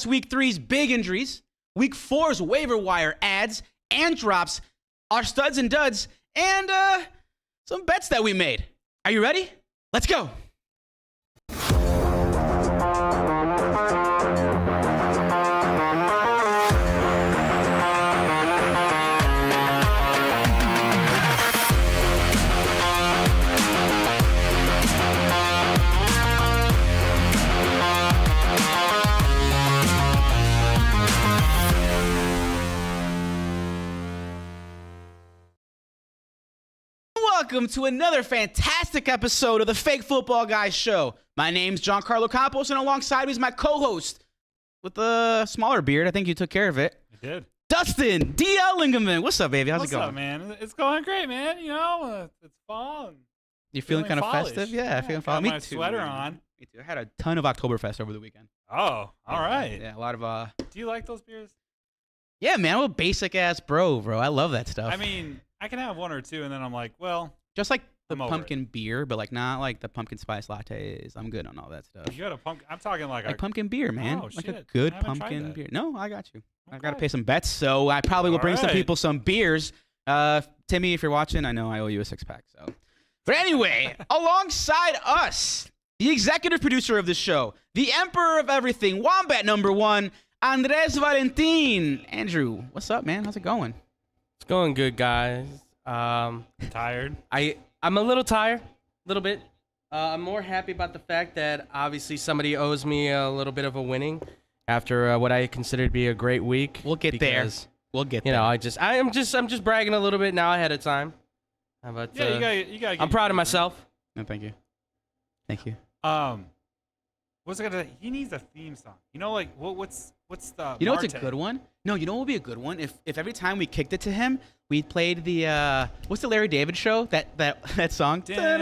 discuss Week 3's big injuries, Week 4's waiver wire ads and drops, our studs and duds, and some bets that we made. Are you ready? Let's go. Welcome to another fantastic episode of the Fake Football Guys Show. My name's Giancarlo Campos, and alongside me is my co-host with the smaller beard. I think you took care of it. I did. Dustin, DL Lingaman. What's up, baby? How's it going? What's up, man? It's going great, man. You know, it's fall. You feeling kind of festive? Yeah, feeling fall. Got Me my too. sweater man. on. Me too. I had a ton of Oktoberfest over the weekend. Oh, all right. Yeah, a lot of Do you like those beers? Yeah, man, I'm a basic ass bro. I love that stuff. I mean, I can have one or two, and then I'm like, well, just like the I'm over pumpkin beer, but like not like the pumpkin spice lattes. I'm good on all that stuff. you got a pumpkin. I'm talking like a pumpkin beer, man. Oh, like shit. a good I haven't tried pumpkin that. beer. No, I got you. I got to Okay. pay some bets, so I probably will bring some Alright. people some beers. Timmy, if you're watching, I know I owe you a 6-pack. So, but anyway, alongside us, the executive producer of the show, the emperor of everything, Wombat #1, Andres Valentin. Andrew, what's up, man? How's it going? It's going good, guys. tired. I'm a little tired, a little bit. I'm more happy about the fact that obviously somebody owes me a little bit of a winning after what I consider to be a great week. We'll get there. because, We'll get You there. know, I'm just bragging a little bit now ahead of time. But Yeah, you got. I'm proud of myself. No, thank you. Thank you. What's it gonna? He needs a theme song. You know, like what's the? You know what's a Marte? good one? No, you know what would be a good one? If every time we kicked it to him, we played the what's the Larry David show? That song? That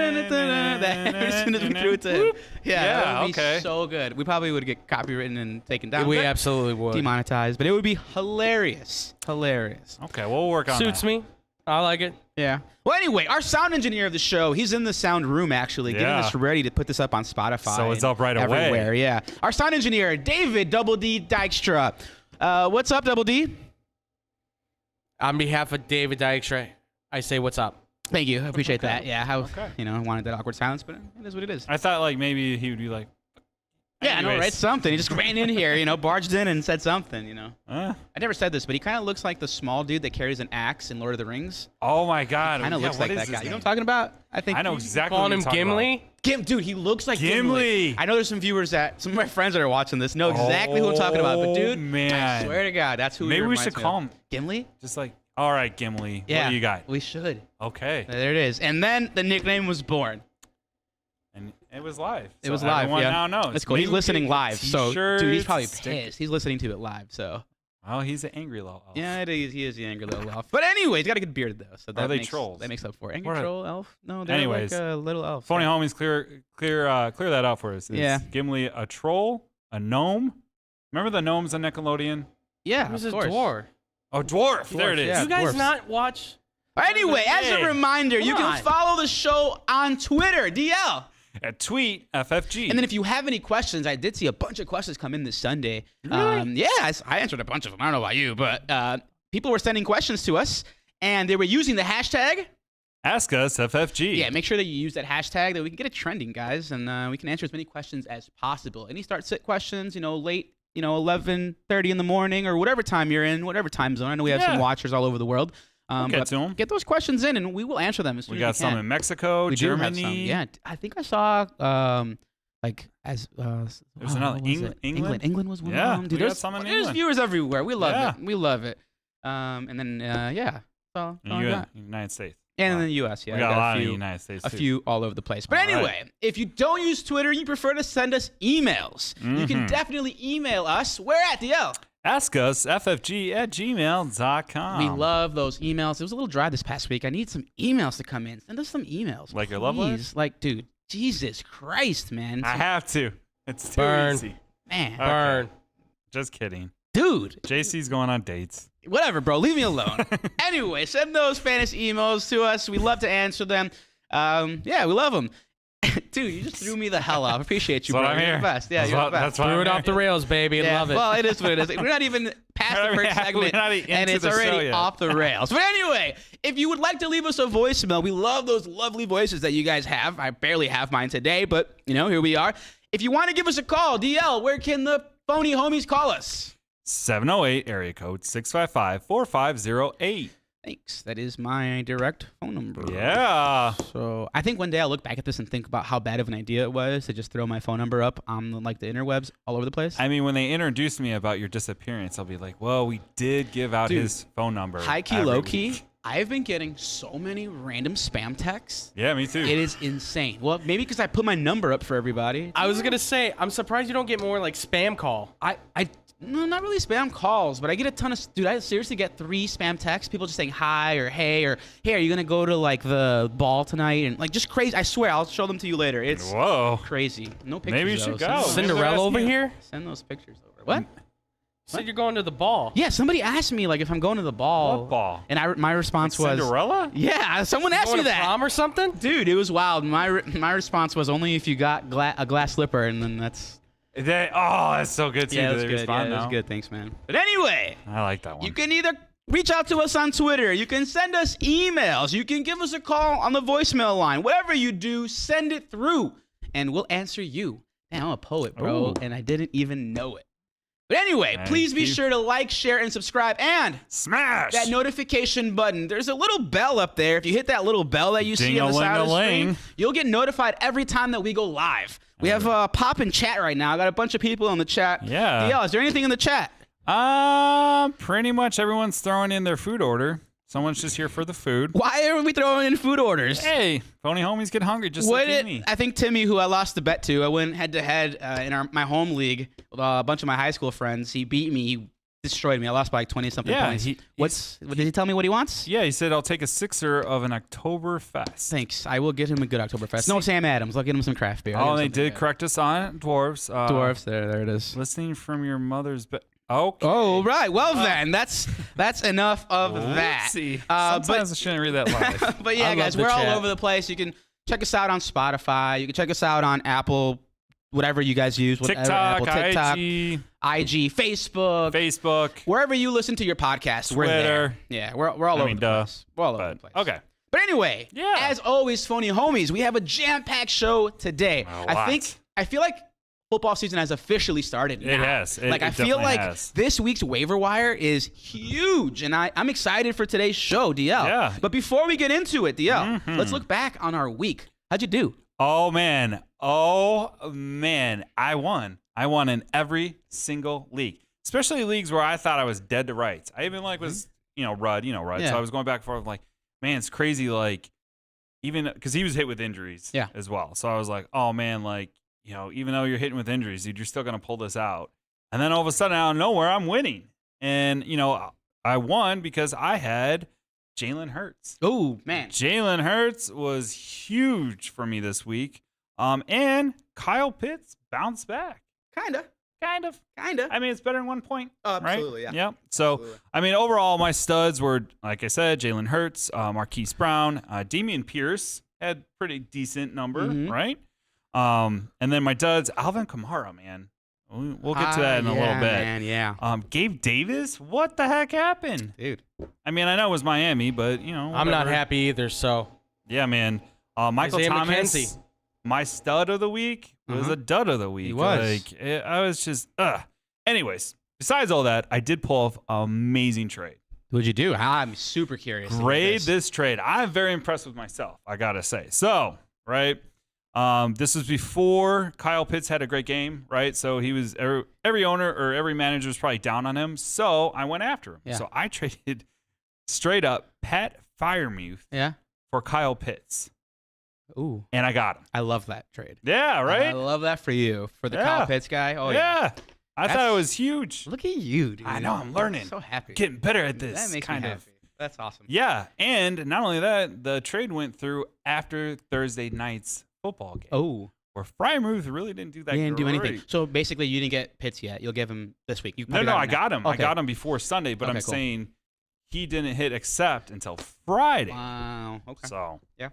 as soon as we threw it to him. Yeah, that would be okay. so good. We probably would get copywritten and taken down. We but absolutely would. demonetized, but it would be hilarious. Hilarious. Okay, we'll work on Suits that. me. I like it. Yeah. Well, anyway, our sound engineer of the show, he's in the sound room actually, getting Yeah. us ready to put this up on Spotify. So it's and up right away. everywhere. Yeah. Our sound engineer, David Double D Dykstra. What's up, Double D? On behalf of David Dykstra, I say what's up. Thank you. I appreciate that. Okay. Yeah. How Okay. I wanted that awkward silence, but it is what it is. I thought like maybe he would be like. Yeah, I know, Anyways. right? Something. He just ran in here, barged in and said something, I never said this, but he kind of looks like the small dude that carries an axe in Lord of the Rings. Oh my God! Kind of Yeah, looks what like is that his guy. You know what I'm name? talking about? I think I know you- exactly. Calling what him you're talking Gimli. Dude, he looks like Gimli. I know there's some viewers some of my friends that are watching this know exactly who I'm talking about. But dude, Oh, man. I swear to God, that's who. Maybe he we should reminds me call of. him Gimli. just like. All right, Gimli. Yeah, What do you got? We should. Okay. There it is. And then the nickname was born. And it was live. It So was live. everyone Yeah, now knows. that's cool. He's Maybe we listening could live, get so dude, he's probably t-shirts, pissed. He's listening to it live, so. Oh, he's an angry little elf. Yeah, it is. He is the angry little elf. But anyway, he's got a good beard though, so that Are they makes, trolls? That makes up for it. Angry What are- troll elf? No, they're Anyways. like a little elf. Phony Yeah. homies, clear that out for us. Is Yeah. Gimli a troll? A gnome? Remember the gnomes on Nickelodeon? Yeah, Who's of a course. dwarf? Oh, dwarf. There it is. yeah. You guys dwarfs. not watch? Anyway, as a Hey, reminder, you come can on. follow the show on Twitter, DL. At tweet FFG. And then if you have any questions, I did see a bunch of questions come in this Sunday. Really? Yeah, I answered a bunch of them. I don't know about you, but people were sending questions to us, and they were using the hashtag. Ask us FFG. Yeah, make sure that you use that hashtag that we can get it trending, guys, and we can answer as many questions as possible. Any start-sit questions, late, 11:30 in the morning or whatever time you're in, whatever time zone. I know we have some Yeah. watchers all over the world. Get But to 'em. Get those questions in, and we will answer them as soon We as got we can. some in Mexico, We do have some. Germany. Yeah, I think I saw There's what another was it? England? England was one Yeah, of them. Dude, we got there's some in there's England. viewers everywhere. We love Yeah. it. We love it. And then yeah, so United States. and in Wow. the U.S. Yeah, We got a lot a in few, the United States, a too. few all over the place. But All right. anyway, if you don't use Twitter, you prefer to send us emails. You can Mhm. definitely email us. Where at DL? Ask us ffg@gmail.com. We love those emails. It was a little dry this past week. I need some emails to come in. Send us some emails. Like your love letter? please. Like, dude, Jesus Christ, man. I have to. It's too Burn. easy. Man, Okay. Burn. Just kidding. dude. JC's going on dates. Whatever, bro. Leave me alone. Anyway, send those fantasy emails to us. We love to answer them. Yeah, we love them. Dude, you just threw me the hell off. Appreciate you, That's bro. what I'm You're the here. best. Yeah, That's you're what- the best. that's what Threw I'm it off the rails, baby. Yeah, Love it. well, it is what it is. We're not even past the first segment, We're not even and into it's the show already yet. off the rails. But anyway, if you would like to leave us a voicemail, we love those lovely voices that you guys have. I barely have mine today, but, here we are. If you want to give us a call, DL, where can the phony homies call us? 708 area code 655-4508. Thanks. That is my direct phone number. Yeah. So I think one day I'll look back at this and think about how bad of an idea it was to just throw my phone number up on the interwebs all over the place. I mean, when they introduced me about your disappearance, I'll be like, well, we did give out Dude, his phone number. High key, every low key. week. I've been getting so many random spam texts. Yeah, me too. It is insane. Well, maybe because I put my number up for everybody. I was gonna say, I'm surprised you don't get more like spam call. No, not really spam calls, but I get a ton of. Dude, I seriously get 3 spam texts. People just saying hi or hey or hey, are you gonna go to like the ball tonight? And like just crazy. I swear, I'll show them to you later. It's Whoa. crazy. No pictures. Maybe you though. should go. Send those- Maybe they're Cinderella over asking you. here? Send those pictures over. What? Said you're going to the ball. Yeah, somebody asked me like if I'm going to the ball. What ball? And my response was Cinderella? yeah. Someone asked Going me to that. prom or something? Dude, it was wild. My response was only if you got a glass slipper, and then that's. That's so good too. Yeah, Do that's they good. respond Yeah, that's now? good. Thanks, man. But anyway, I like that one. you can either reach out to us on Twitter. You can send us emails. You can give us a call on the voicemail line. Whatever you do, send it through, and we'll answer you. Man, I'm a poet, bro, Ooh. and I didn't even know it. But anyway, Thank please be you. sure to like, share, and subscribe, and Smash! that notification button. There's a little bell up there. If you hit that little bell that you see on the side of the Ding-a-ling-a-ling. screen, you'll get notified every time that we go live. We have pop in chat right now. I got a bunch of people in the chat. Yeah. DL, is there anything in the chat? Pretty much everyone's throwing in their food order. Someone's just here for the food. Why are we throwing in food orders? Hey, phony homies get hungry just What like me. I think Timmy, who I lost the bet to, I went head to head in my home league with a bunch of my high school friends. He beat me. He destroyed me. I lost by like 20 something Yeah, points. What did he tell me what he wants? Yeah, he said I'll take a 6er of an Oktoberfest. Thanks. I will get him a good Oktoberfest. No Sam Adams. I'll get him some craft beer. I'll Oh, get they him something did good. correct us on it. Dwarves. Dwarfs. There it is. Listening from your mother's bed. Okay. Oh, right. Well, then. That's enough of that. Whoopsie. But- Sometimes I shouldn't read that live. But yeah, I guys, love the we're all chat. over the place. You can check us out on Spotify. You can check us out on Apple, whatever you guys use. Whatever, TikTok, Apple, TikTok, IG, IG, Facebook, Facebook. wherever you listen to your podcast, we're there. Twitter. Yeah, we're all over the duh. place. We're all over the But, place. okay. But anyway, Yeah. as always, phony homies, we have a jam-packed show today. A lot. I feel like football season has officially started. It now. has. It I feel definitely like has. this week's waiver wire is huge, and I'm excited for today's show, DL. Yeah. But before we get into it, DL, Mhm. let's look back on our week. How'd you do? Oh man. I won. I won in every single league, especially leagues where I thought I was dead to rights. I even was, Rudd. Yeah. So I was going back and forth like, man, it's crazy. Like, even because he was hit with injuries as well. So I was like, oh man, like, even though you're hitting with injuries, dude, you're still going to pull this out. And then all of a sudden, out of nowhere, I'm winning. And, I won because I had Jalen Hurts. Oh, man. Jalen Hurts was huge for me this week. And Kyle Pitts bounced back. Kind of. I mean, it's better than 1 point. Oh, right? absolutely, yeah. Yep. So, Absolutely. I mean, overall, my studs were, like I said, Jalen Hurts, Marquise Brown, Damian Pierce had pretty decent number, Mhm. right? And then my duds, Alvin Kamara, man. We'll get to that in a little bit. Man, yeah. Gabe Davis, what the heck happened? Dude. I mean, I know it was Miami, but, I'm not whatever. happy either, so. Yeah, man. Michael Isaiah Thomas, McKenzie. my stud of the week, was a dud of the week. He was. I was just, Anyways, besides all that, I did pull off an amazing trade. What'd you do? I'm super curious. to hear Grade this. this trade. I'm very impressed with myself, I got to say. So, right, this was before Kyle Pitts had a great game, right? So he was, every owner or every manager was probably down on him. So I went after him. Yeah. So I traded straight up Pat Freiermuth Yeah. for Kyle Pitts. Ooh. And I got him. I love that trade. Yeah, right? I love that for you. For the Yeah. Kyle Pitts guy. Oh, yeah. yeah. I thought That's- it was huge. Look at you, dude. I know, I'm learning. So happy. Getting better at this. That makes kind me of. happy. That's awesome. Yeah, and not only that, the trade went through after Thursday night's football game. Oh. Where Freiermuth really didn't do that. He didn't do anything. great. So basically, you didn't get Pitts yet. You'll give him this week. You No, probably I now. got him. I Okay. got him before Sunday, but Okay, I'm cool. saying he didn't hit accept until Friday. Wow. Okay. So Yeah.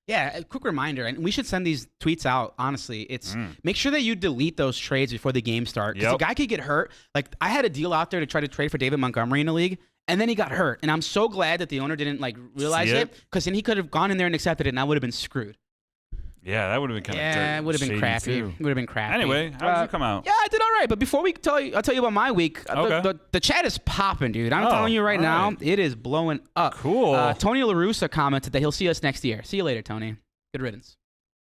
Yeah, a quick reminder, and we should send these tweets out, honestly. It's make sure that you delete those trades before the game starts. Because the guy could get hurt. Like, I had a deal out there to try to trade for David Montgomery in the league, and then he got hurt. And I'm so glad that the owner didn't, like, realize it, because then he could have gone in there and accepted it, and I would have been screwed. Yeah, that would have been kind of Yeah, it would have been crappy. It would have been crappy. Anyway, how did you come out? Yeah, I did all right. But before I'll tell you about my week. Okay. The chat is popping, dude. I'm telling you right now, it is blowing up. Cool. Tony La Russa commented that he'll see us next year. See you later, Tony. Good riddance.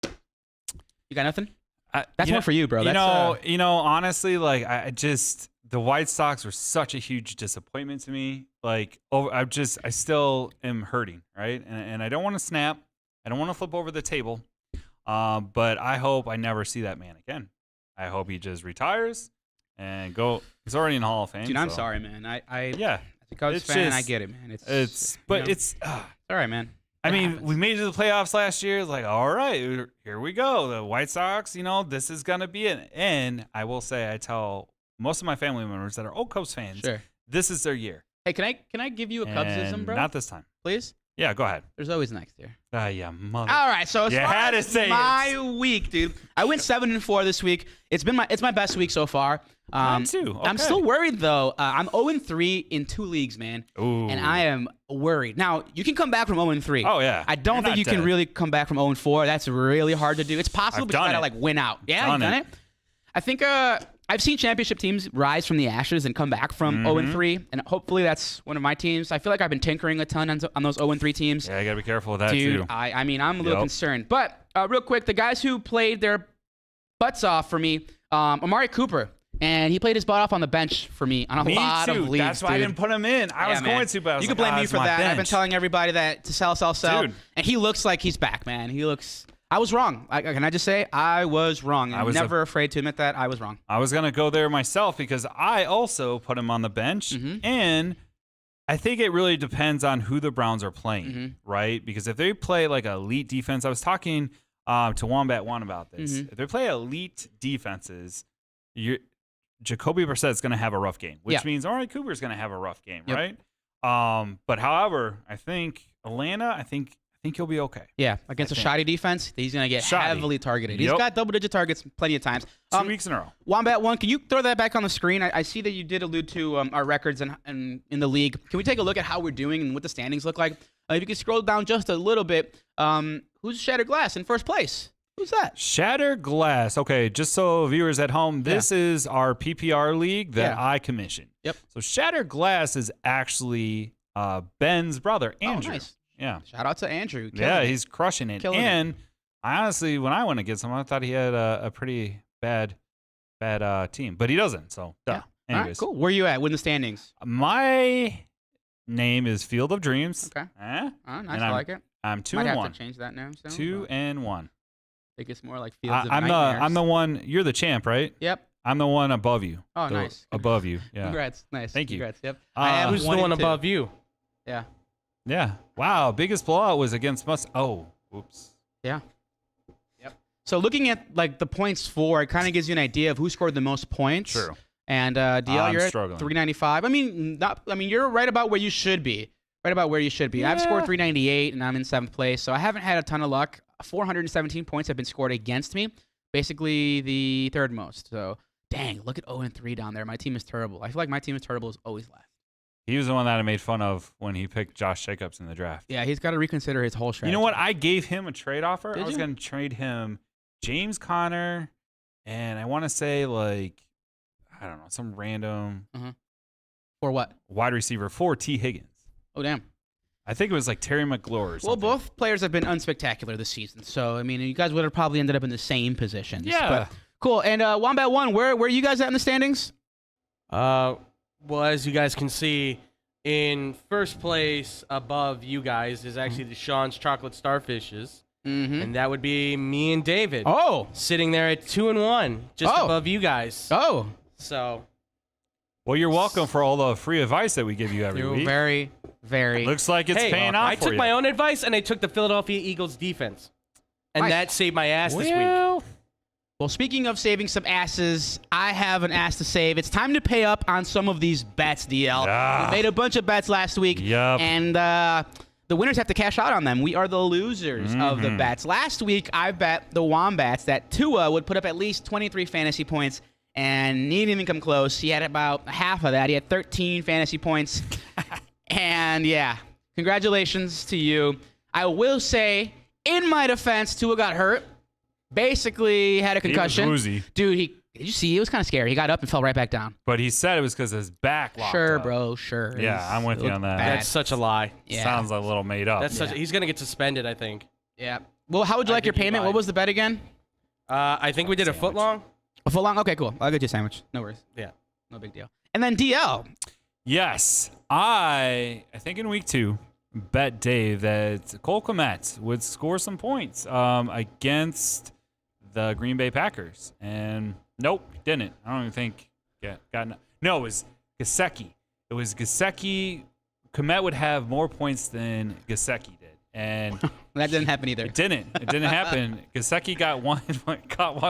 You got nothing? That's one for you, bro. Honestly, like I just the White Sox were such a huge disappointment to me. Like, I still am hurting, right? And I don't want to snap. I don't want to flip over the table. But I hope I never see that man again. I hope he just retires and go. He's already in the Hall of Fame. Dude, I'm sorry, man. As a Cubs fan, I get it, man. It's all right, man. I mean, we made it to the playoffs last year. It's like, all right, here we go. The White Sox, this is going to be it. And I will say, I tell most of my family members that are old Cubs fans, this is their year. Hey, can I give you a Cubsism, bro? Not this time. Please? Yeah, go ahead. There's always next year. Yeah, mother. All right, so as far as my week, dude, I went 7-4 this week. It's my best week so far. Mine too. Okay. I'm still worried though. I'm 0-3 in 2 leagues, man. Ooh. And I am worried. Now you can come back from 0-3. Oh yeah. I don't think you can really come back from 0-4. That's really hard to do. It's possible, but you gotta like win out. Yeah, you've done it. I think I've seen championship teams rise from the ashes and come back from 0-3, and hopefully that's one of my teams. I feel like I've been tinkering a ton on those 0-3 teams. Yeah, you gotta be careful with that too. Dude, I mean, I'm a little concerned. But real quick, the guys who played their butts off for me, Amari Cooper, and he played his butt off on the bench for me on a lot of leagues. That's why I didn't put him in. I was going to, but you can blame me for that. I've been telling everybody that to sell, Dude. and he looks like he's back, man. I was wrong. Can I just say I was wrong? I'm never afraid to admit that I was wrong. I was going to go there myself because I also put him on the bench. And I think it really depends on who the Browns are playing, right? Because if they play like elite defense, I was talking to Wombat One about this. If they play elite defenses, Jacoby Brissett's going to have a rough game, which means Amari Cooper's going to have a rough game, right? But however, I think Atlanta, I think he'll be okay. Yeah, against a shoddy defense, he's going to get heavily targeted. He's got double-digit targets plenty of times. 2 weeks in a row. Wombat One, can you throw that back on the screen? I see that you did allude to our records in the league. Can we take a look at how we're doing and what the standings look like? If you can scroll down just a little bit, who's Shattered Glass in first place? Who's that? Shattered Glass. Okay, just so viewers at home, this is our PPR league that I commissioned. Yep. So Shattered Glass is actually Ben's brother, Andrew. Oh, nice. Yeah. Shout out to Andrew. He's crushing it. I honestly, when I went against him, I thought he had a pretty bad team, but he doesn't. So, yeah. Anyways. All right, cool. Where are you at? Win the standings. My name is Field of Dreams. Okay. Nice. I like it. I'm 2-1. Might have to change that now. 2-1. I think it's more like Fields of Nightmares. I'm the one. You're the champ, right? Yep. I'm the one above you. Oh, nice. Above you. Yeah. Congrats. Nice. Thank you. Congrats. Yep. Who's the one above you? Yeah. Yeah. Wow. Biggest blowout was against Oh. Oops. Yeah. Yep. So looking at like the points for, it kind of gives you an idea of who scored the most points. True. And DL, you're at struggling. 395. I mean, you're right about where you should be. Right about where you should be. Yeah. I've scored 398, and I'm in 7th place. So I haven't had a ton of luck. 417 points have been scored against me. Basically the third most. So, dang, look at 0-3 down there. My team is terrible. I feel like my team is terrible is always last. He was the one that I made fun of when he picked Josh Jacobs in the draft. Yeah, he's got to reconsider his whole strategy. You know what? I gave him a trade offer. I was going to trade him James Conner, and I want to say, like, I don't know, some random For what? Wide receiver for T. Higgins. Oh, damn. I think it was like Terry McGlory or something. Well, both players have been unspectacular this season. So, I mean, you guys would have probably ended up in the same positions. Yeah. But, cool. And Wombat One, where are you guys at in the standings? Well, as you guys can see, in first place above you guys is actually Deshaun's Chocolate Starfishes. And that would be me and David. Oh. Sitting there at 2-1, just above you guys. Oh. So. Well, you're welcome for all the free advice that we give you every week. Very, very. Looks like it's paying off I took my own advice, and I took the Philadelphia Eagles defense. And that saved my ass this week. Well, speaking of saving some asses, I have an ass to save. It's time to pay up on some of these bets, DL. We made a bunch of bets last week. Yep. And the winners have to cash out on them. We are the losers of the bets. Last week, I bet the Wombats that Tua would put up at least 23 fantasy points, and he didn't even come close. He had about half of that. He had 13 fantasy points. And, yeah, congratulations to you. I will say, in my defense, Tua got hurt. Basically had a concussion. He was woozy. Dude, did you see? It was kind of scary. He got up and fell right back down. But he said it was because his back locked Sure, up. bro. Sure. Yeah, I'm with you on that. That's such a lie. Yeah. Sounds a little made up. He's gonna get suspended, I think. Yeah. Well, how would you like your payment? What was the bet again? I think we did a foot long. A foot long? Okay, cool. I'll get you a sandwich. No worries. Yeah. No big deal. And then DL. Yes, I think in week 2, bet Dave that Cole Kmet would score some points against the Green Bay Packers, and nope, didn't. I don't even think. No, it was Gesicki. It was Gesicki. Kmet would have more points than Gesicki did, and that didn't happen either. It didn't happen. Gesicki got one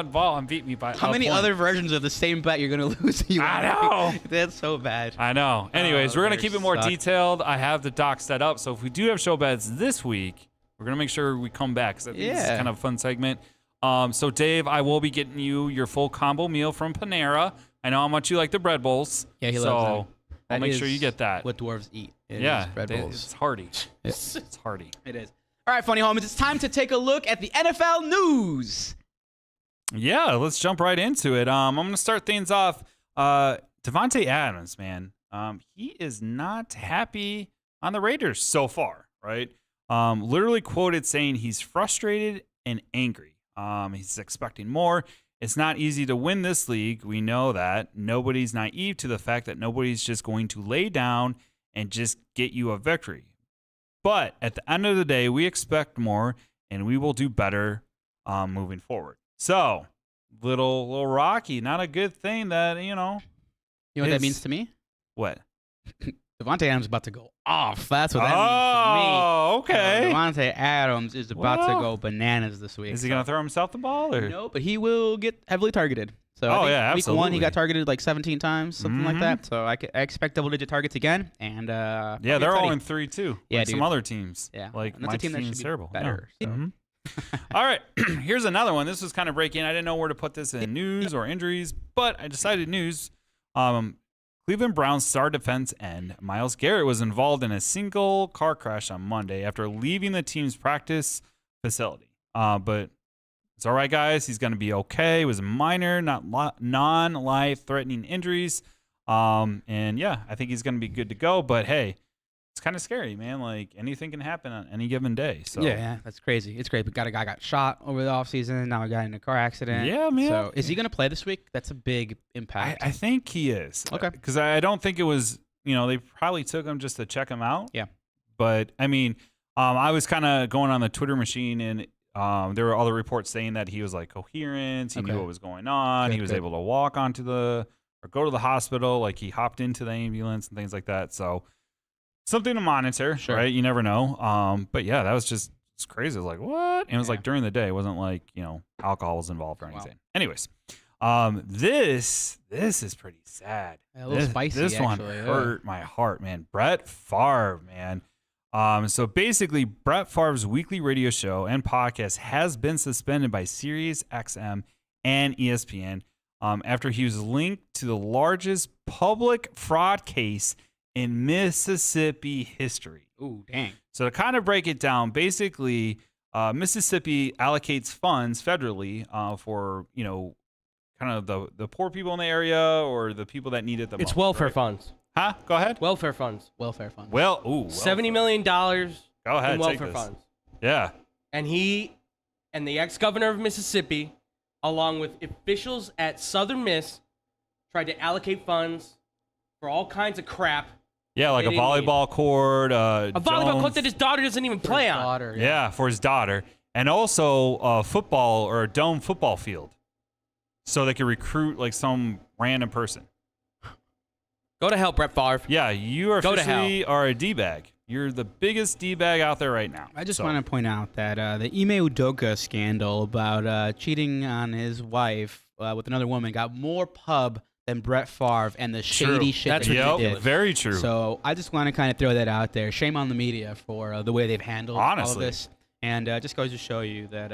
ball and beat me by. How many other versions of the same bet you're gonna lose? I know. That's so bad. I know. Anyways, we're gonna keep it more detailed. I have the doc set up, so if we do have show bets this week, we're gonna make sure we come back because I think this is kind of a fun segment. So Dave, I will be getting you your full combo meal from Panera. I know how much you like the bread bowls. Yeah, he loves them. I'll make sure you get that. What dwarves eat. Bread bowls. It's hearty. It's hearty. It is. All right, funny homies, it's time to take a look at the NFL news. Yeah, let's jump right into it. I'm going to start things off. Davante Adams, man, he is not happy on the Raiders so far, right? Literally quoted saying he's frustrated and angry. He's expecting more. It's not easy to win this league. We know that. Nobody's naive to the fact that nobody's just going to lay down and just get you a victory. But at the end of the day, we expect more, and we will do better moving forward. So, little rocky, not a good thing that, You know what that means to me? What? Davante Adams is about to go off. That's what that means to me. Oh, okay. Davante Adams is about to go bananas this week. Is he going to throw himself the ball? Or? No, but he will get heavily targeted. So I think absolutely. Week 1, he got targeted like 17 times, something like that. So I expect double-digit targets again. And they're 0-3 too. Yeah, like some other teams. Yeah, like and that's my a team that should be terrible. better. Yeah. So. All right, here's another one. This was kind of breaking. I didn't know where to put this in news or injuries, but I decided news. Cleveland Browns star defense end Myles Garrett was involved in a single car crash on Monday after leaving the team's practice facility. But it's all right, guys. He's going to be okay. It was minor, non-life-threatening injuries. And, yeah, I think he's going to be good to go. But, hey, it's kind of scary, man. Like, anything can happen on any given day. So Yeah, that's crazy. It's great. We got a guy got shot over the offseason. Now a guy in a car accident. Yeah, man. So is he going to play this week? That's a big impact. I think he is. Okay. Because I don't think it was, they probably took him just to check him out. Yeah. But, I mean, I was kind of going on the Twitter machine, and there were other reports saying that he was, like, coherent. He knew what was going on. He was able to walk onto or go to the hospital. Like, he hopped into the ambulance and things like that. So, something to monitor, right? You never know. But, yeah, that was just it's crazy. It was like, what? And it was like during the day. It wasn't like, alcohol was involved or anything. Wow. Anyways, this is pretty sad. A little spicy, This one hurt my heart, man. Brett Favre, man. So basically, Brett Favre's weekly radio show and podcast has been suspended by Sirius XM and ESPN after he was linked to the largest public fraud case in Mississippi history. Ooh, dang. So to kind of break it down, basically, Mississippi allocates funds federally for, kind of the poor people in the area or the people that need it the most. It's welfare funds. Huh? Go ahead. Welfare funds. Welfare funds. $70 million Go ahead, in welfare funds. Yeah. And he and the ex-governor of Mississippi, along with officials at Southern Miss, tried to allocate funds for all kinds of crap. Yeah, like a volleyball court. A volleyball court that his daughter doesn't even play on. Daughter, yeah, for his daughter. And also a football or a dome football field. So they could recruit like some random person. Go to hell, Brett Favre. Yeah, you are officially are a D-bag. You're the biggest D-bag out there right now. I just want to point out that the Ime Udoka scandal about cheating on his wife with another woman got more pub than Brett Favre and the shady shit That's that he ridiculous. did. Very true. So I just want to kind of throw that out there. Shame on the media for the way they've handled all of Honestly. this. And just goes to show you that,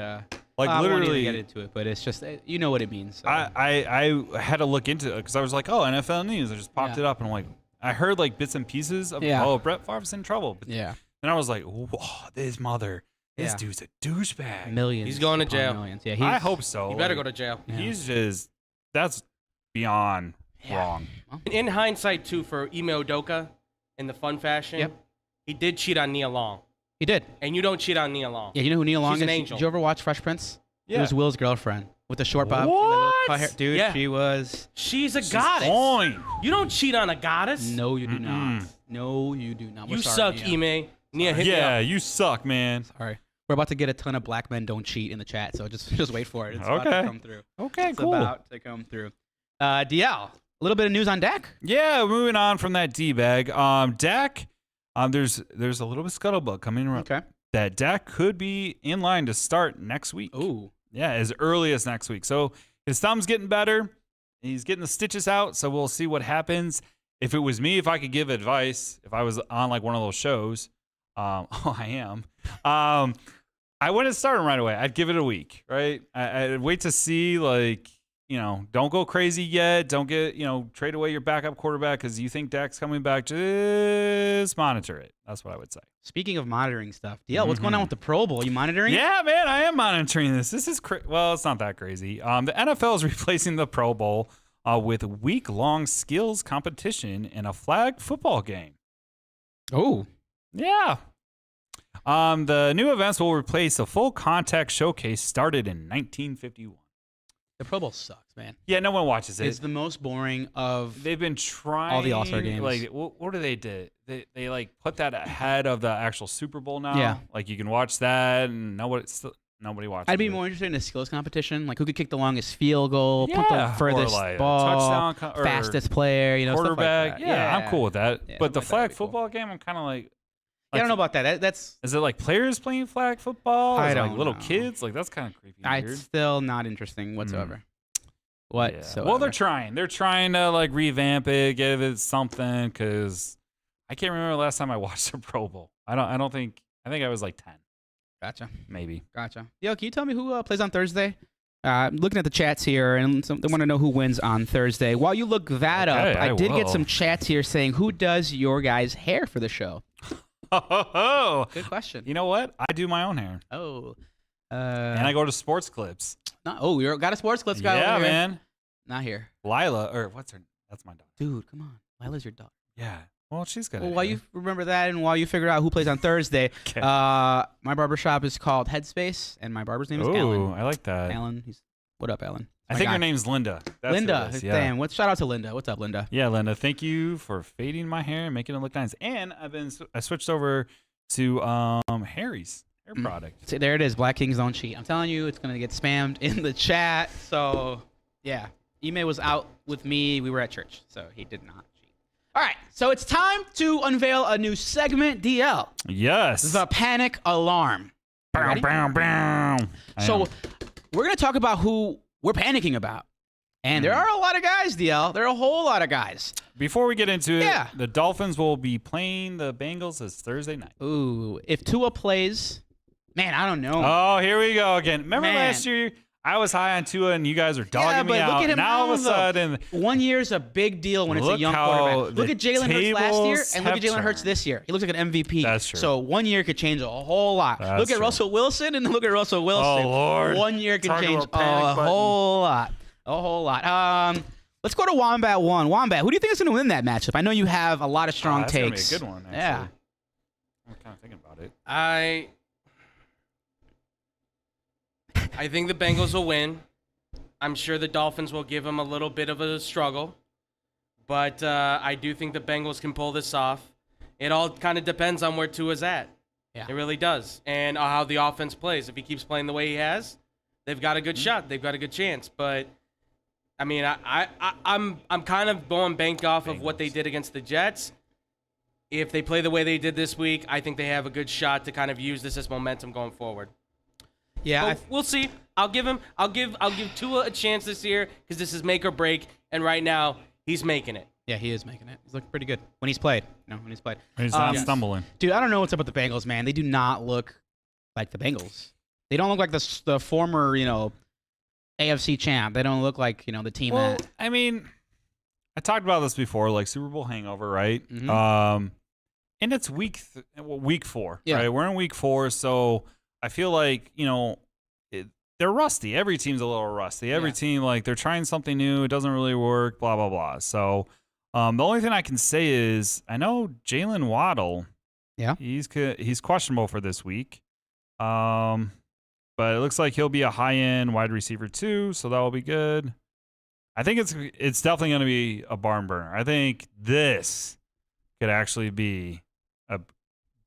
Like, I won't even literally- get into it, but it's just, you know what it means. So. I had to look into it because I was like, oh, NFL news. I just popped Yeah. it up and I'm like, I heard like bits and pieces of, Yeah. oh, Brett Favre's in trouble. yeah. And I was like, whoa, this Yeah. dude's a douchebag. Millions. He's going to upon jail. Millions. Yeah, I he's- hope so. You better Like, go to jail. Yeah. He's just, that's beyond Yeah. wrong. In hindsight, too, for Ime Udoka in the fun fashion, Yep. he did cheat on Nia Long. He did. And you don't cheat on Nia Long. Yeah, you know who Nia Long She's is? an angel. Did you ever watch Fresh Prince? Yeah. It was Will's girlfriend with the short bob. and the little cut What? hair. Dude, Yeah. she was. She's a She's goddess. fine. You don't cheat on a goddess. No, you do not. Mm-mm. No, you do not. We're You sorry, suck, Nia. Ime. Nia, hit me Yeah, up. you suck, man. Sorry. We're about to get a ton of black men don't cheat in the chat, so just wait for it. It's about Okay. to come through. Okay, It's about to come through. DL, a little bit of news on Dak. Yeah, moving on from that D-bag. Dak, there's a little bit of scuttlebutt coming around Okay. that Dak could be in line to start next week. Ooh. Yeah, as early as next week. So his thumb's getting better. He's getting the stitches out, so we'll see what happens. If it was me, if I could give advice, if I was on like one of those shows, I am. I wouldn't start him right away. I'd give it a week, right? I'd wait to see, like, don't go crazy yet. Don't get, trade away your backup quarterback because you think Dak's coming back. Just monitor it. That's what I would say. Speaking of monitoring stuff, DL, what's going on with the Pro Bowl? You monitoring? it? Yeah, man, I am monitoring this. This is well, it's not that crazy. The NFL is replacing the Pro Bowl with week-long skills competition and a flag football game. Oh. Yeah. The new events will replace a full contact showcase started in 1951. The Pro Bowl sucks, man. Yeah, no one watches it. It's the most boring of. They've been trying all the All-Star games. Like, what do they do? They like put that ahead of the actual Super Bowl now. Yeah. Like you can watch that, and nobody watches. I'd be it. more interested in a skills competition, like who could kick the longest field goal, punt the Yeah, furthest or like a ball, touchdown or fastest player, stuff like quarterback. that. Yeah, I'm cool with that. Yeah, but the something like that flag would be cool. football game, I'm kind of like. Yeah, I don't know about that. That's Is it like players playing flag football? I Is it don't like little know. kids? Like that's kind of creepy. and it's weird. still not interesting whatsoever. Yeah. Whatsoever. Well, they're trying. They're trying to like revamp it, give it something. Because I can't remember the last time I watched a Pro Bowl. I think I was like 10, Gotcha. maybe. Gotcha. Yo, can you tell me who plays on Thursday? I'm looking at the chats here, and they want to know who wins on Thursday. While you look that Okay, up, I did get will. some chats here saying, who does your guys' hair for the show? Oh, Good question. you know what? I do my own hair, Oh. and I go to Sports Clips. You got a sports clips guy Yeah, over here? man. Not here. Lila, or what's her? That's my dog. Dude, come on. Lila's your dog. Yeah. Well, she's good. Well, at while hair. you remember that and while you figure out who plays on Thursday, Okay. my barbershop is called Headspace, and my barber's name is Ooh, Alan. I like that. Alan, what up, Alan? I My think guy. her name's Linda. That's who Linda. it is, yeah. Damn, shout out to Linda. What's up, Linda? Yeah, Linda. Thank you for fading my hair and making it look nice. And I switched over to Harry's hair product. See, there it is. Black Kings don't cheat. I'm telling you, it's gonna get spammed in the chat. So yeah, Ime was out with me. We were at church, so he did not cheat. All right, so it's time to unveil a new segment. DL. Yes. The panic alarm. You Bow, ready? bow, bow. So we're gonna talk about who we're panicking about, and there are a lot of guys. DL. There are a whole lot of guys. Before we get into it, Yeah. the Dolphins will be playing the Bengals this Thursday night. Ooh, if Tua plays, man, I don't know. Oh, here we go again. Remember Man. last year? I was high on Tua, and you guys are dogging Yeah, me but out. look at him now all of a now, though. sudden, 1 year's a big deal when it's a Look young how quarterback. Look the at Jalen Hurts last year, tables and look at have Jalen Hurts turned. this year. He looks like an MVP. That's true. So 1 year could change a whole lot. That's Look at true. Russell Wilson, and look at Russell Wilson. Oh, Lord. 1 year can Talk change about panic a button. whole lot. A whole lot. Let's go to Wombat 1. Wombat, who do you think is going to win that matchup? I know you have a lot of strong that's takes. gonna be a good one. Actually. Yeah. I'm kind of thinking about it. I think the Bengals will win. I'm sure the Dolphins will give them a little bit of a struggle. But I do think the Bengals can pull this off. It all kind of depends on where Tua's at. Yeah. It really does. And how the offense plays. If he keeps playing the way he has, they've got a good shot. They've got a good chance. But, I mean, I'm kind of going bank off of what they did against the Jets. If they play the way they did this week, I think they have a good shot to kind of use this as momentum going forward. Yeah, But we'll see. I'll give Tua a chance this year because this is make or break, and right now he's making it. Yeah, he is making it. He's looking pretty good when he's played. He's not stumbling. Dude, I don't know what's up with the Bengals, man. They do not look like the Bengals. They don't look like the former, AFC champ. They don't look like, the team that. I mean, I talked about this before, like Super Bowl hangover, right? Mhm. And it's week 4, Yeah. right? We're in week 4, so I feel like, they're rusty. Every team's a little rusty. Every team, like, they're trying something new. It doesn't really work, blah, blah, blah. So the only thing I can say is I know Jalen Waddle. Yeah. He's questionable for this week. But it looks like he'll be a high-end wide receiver too, so that will be good. I think it's definitely going to be a barn burner. I think this could actually be a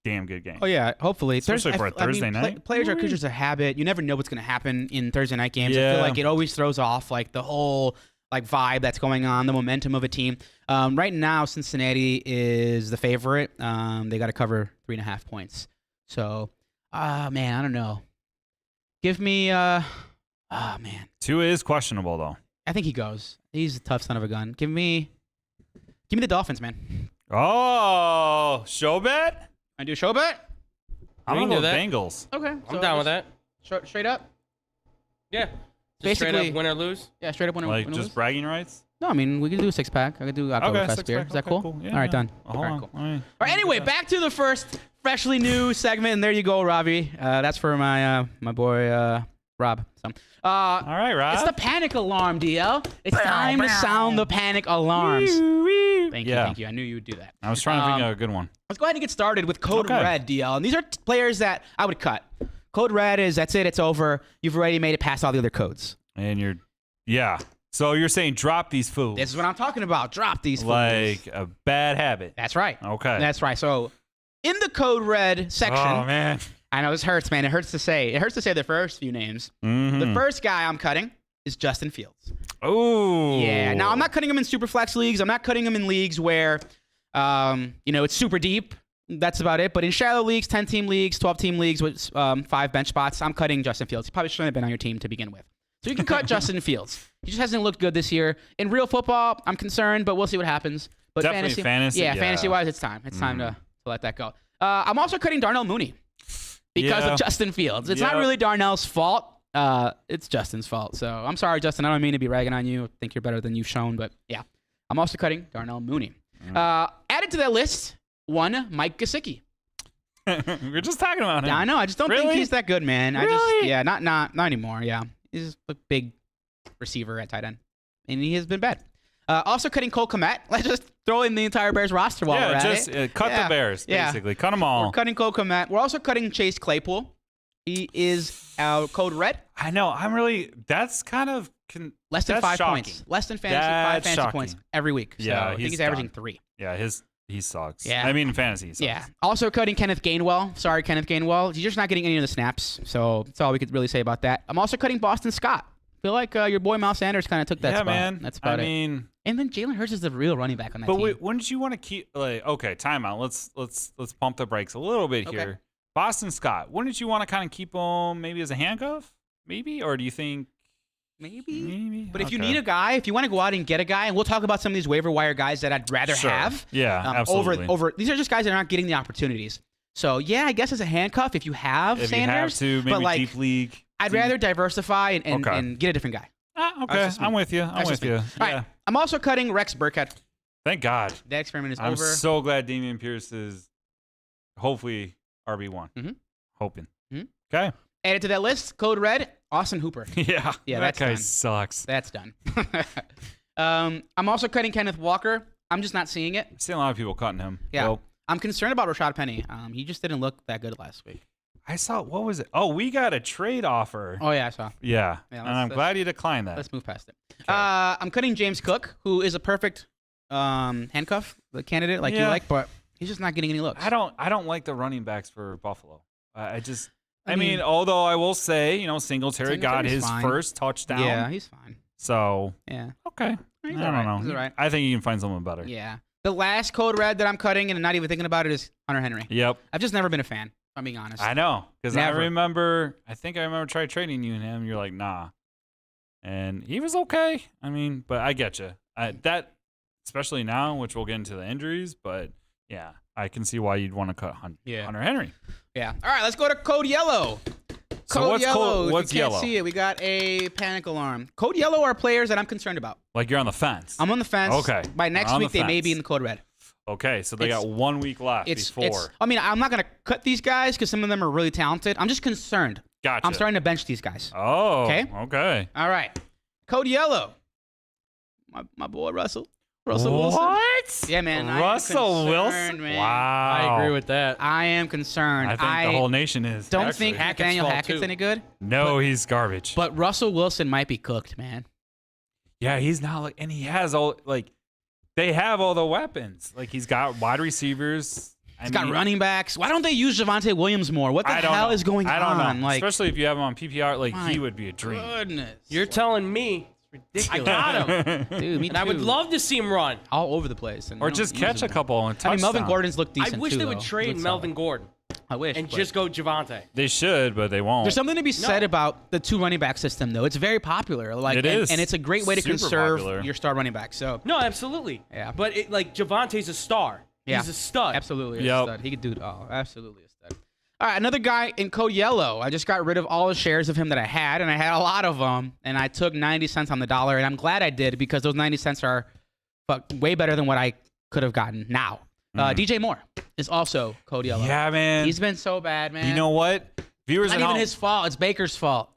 damn good game. Oh, yeah, hopefully. Especially for a Thursday night. Players are creatures of habit. You never know what's going to happen in Thursday night games. I Yeah. feel like it always throws off like the whole vibe that's going on, the momentum of a team. Right now, Cincinnati is the favorite. They got to cover 3.5 points. So, man, I don't know. Give me, man. Tua is questionable though. I think he goes. He's a tough son of a gun. Give me the Dolphins, man. Oh, show bet? I do a show bet. I'm We gonna can go do that. Bengals. Okay, I'm down with that. Straight up. Yeah. Just Basically- straight up win or lose. Yeah, straight up. Win Like win just lose. bragging rights? No, I mean we can do a 6-pack. I could do Oktoberfest 6 beer. pack. Is that Okay, cool? Yeah, All right, yeah. done. Hold All right, on. cool. All right. All right, anyway, back to the first freshly new segment, and there you go, Robbie. That's for my boy Rob. So, All right, Rob. it's the panic alarm, DL. It's time to sound the panic alarms. Thank you. I knew you would do that. I was trying to think of a good one. Let's go ahead and get started with Code Okay. Red, DL. And these are players that I would cut. Code Red is that's it. It's over. You've already made it past all the other codes. And so you're saying drop these fools. This is what I'm talking about. Drop these fools. Like a bad habit. That's right. Okay. That's right. So in the Code Red section, Oh, man. I know this hurts, man. It hurts to say. It hurts to say the first few names. Mhm. The first guy I'm cutting is Justin Fields. Oh. Yeah. Now I'm not cutting him in super flex leagues. I'm not cutting him in leagues where, it's super deep. That's about it. But in shallow leagues, 10-team leagues, 12-team leagues with 5 bench spots, I'm cutting Justin Fields. He probably shouldn't have been on your team to begin with. So you can cut Justin Fields. He just hasn't looked good this year. In real football, I'm concerned, but we'll see what happens. But Definitely fantasy, yeah, yeah. fantasy-wise, it's time. It's time to let that go. I'm also cutting Darnell Mooney because of Justin Fields. It's not really Darnell's fault. It's Justin's fault. So I'm sorry, Justin. I don't mean to be ragging on you. I think you're better than you've shown, but yeah. I'm also cutting Darnell Mooney. Added to that list, one Mike Gesicki. We're just talking about him. Yeah, I know. I just don't think Really? he's that good, man. Really? Not anymore. Yeah, he's just a big receiver at tight end, and he has been bad. Also cutting Cole Kmet. Let's just throw in the entire Bears roster while we're at just it. cut the Bears, basically. Cut them all. We're cutting Cole Kmet. We're also cutting Chase Claypool. He is our Code Red. I know. That's kind of Less than that's 5 shocking. points. Less than fantasy, 5 That's fantasy shocking. points every week. So Yeah, I think he's he's averaging done. 3. Yeah, he sucks. Yeah. I mean, in fantasy, he sucks. Yeah. Also cutting Kenneth Gainwell. Sorry, Kenneth Gainwell. He's just not getting any of the snaps. So that's all we could really say about that. I'm also cutting Boston Scott. I feel like your boy Miles Sanders kind of took that Yeah, spot. man. That's about I it. mean, And then Jalen Hurts is the real running back on that but team. wouldn't you want to keep okay? Timeout. Let's pump the brakes a little bit Okay. here. Boston Scott. Wouldn't you want to kind of keep him maybe as a handcuff? Maybe, or do you think Maybe. But if you Okay. need a guy, if you want to go out and get a guy, and we'll talk about some of these waiver wire guys that I'd rather Sure. have. Yeah, absolutely. Over these are just guys that aren't getting the opportunities. So yeah, I guess as a handcuff, if you have if Sanders, you have to, maybe but like deep league. I'd rather diversify and Okay. get a different guy. Okay, That's just me. I'm with you. I'm That's with just me. you. All Yeah. right, I'm also cutting Rex Burkhead. Thank God. That experiment is I'm over. so glad Damian Pierce is hopefully RB1. Mhm. Hoping. Mhm. Okay. Added to that list, Code Red, Austin Hooper. Yeah. Yeah, that that's guy done. sucks. That's done. I'm also cutting Kenneth Walker. I'm just not seeing it. I've seen a lot of people cutting him. Yeah. Well, I'm concerned about Rashad Penny. He just didn't look that good last week. I saw, what was it? Oh, we got a trade offer. Oh, yeah, I saw. Yeah. Yeah, And I'm glad you declined that. Let's move past it. Okay. I'm cutting James Cook, who is a perfect handcuff the candidate like you Yeah. like, but he's just not getting any looks. I don't like the running backs for Buffalo. I I mean, mean, although I will say, Singletary got Singletary's his fine. first touchdown. Yeah, he's fine. So, Yeah. okay. He's I all don't right. know. He's all right. I think you can find someone better. Yeah. The last Code Red that I'm cutting and not even thinking about it is Hunter Henry. Yep. I've just never been a fan. I'm being honest. I know, because I Never. remember trying trading you and him. You're like, nah. And he was okay. I mean, but I get you. That, especially now, which we'll get into the injuries, but yeah, I can see why you'd want to cut Hunter Henry. Yeah. All right, let's go to Code Yellow. So what's Yellow. what's if you yellow? Can't see it. We got a panic alarm. Code Yellow are players that I'm concerned about. Like you're on the fence. I'm on the fence. Okay. By next On the week, they may fence. be in the Code Red. Okay, so they got 1 week left before. I mean, I'm not going to cut these guys because some of them are really talented. I'm just concerned. Gotcha. I'm starting to bench these guys. Oh, Okay? Okay. All right. Code Yellow. My boy, Russell. Russell Wilson. What? Yeah, man. Russell Wilson? Man. Wow. I agree with that. I am concerned. I think the whole nation is. Don't actually. think Nathaniel fault, Hackett's too. any good. No, he's garbage. But Russell Wilson might be cooked, man. Yeah, he's not like, and he has all, like, they have all the weapons. Like, he's got wide receivers. He's got running backs. Why don't they use Javonte Williams more? What the hell is going on? I don't know. Like, especially if you have him on PPR, like, my he would be a dream. goodness. You're telling me ridiculous. I got him. Dude, me And I would too. love to see him run. all over the place. And Or they just don't use catch a him. couple and I mean, Melvin touchdown. Gordon's looked decent I wish too, they would though. trade Looks Melvin solid. Gordon I wish. and but- just go Javonte. They should, but they won't. There's something to be said No. about the 2 running back system, though. It's very popular. Like, It and, is. and it's a great way to Super conserve popular. your star running back. So, No, absolutely. Yeah. But like Javonte's a star. Yeah. He's a stud. absolutely a Yep. stud. He could do it all. Absolutely a stud. All right, another guy in Code Yellow. I just got rid of all the shares of him that I had, and I had a lot of them, and I took 90 cents on the dollar, and I'm glad I did because those 90 cents are way better than what I could have gotten now. DJ Moore is also Code Yellow. Yeah, man. He's been so bad, man. You know what? Viewers Not at even home, his fault. It's Baker's fault.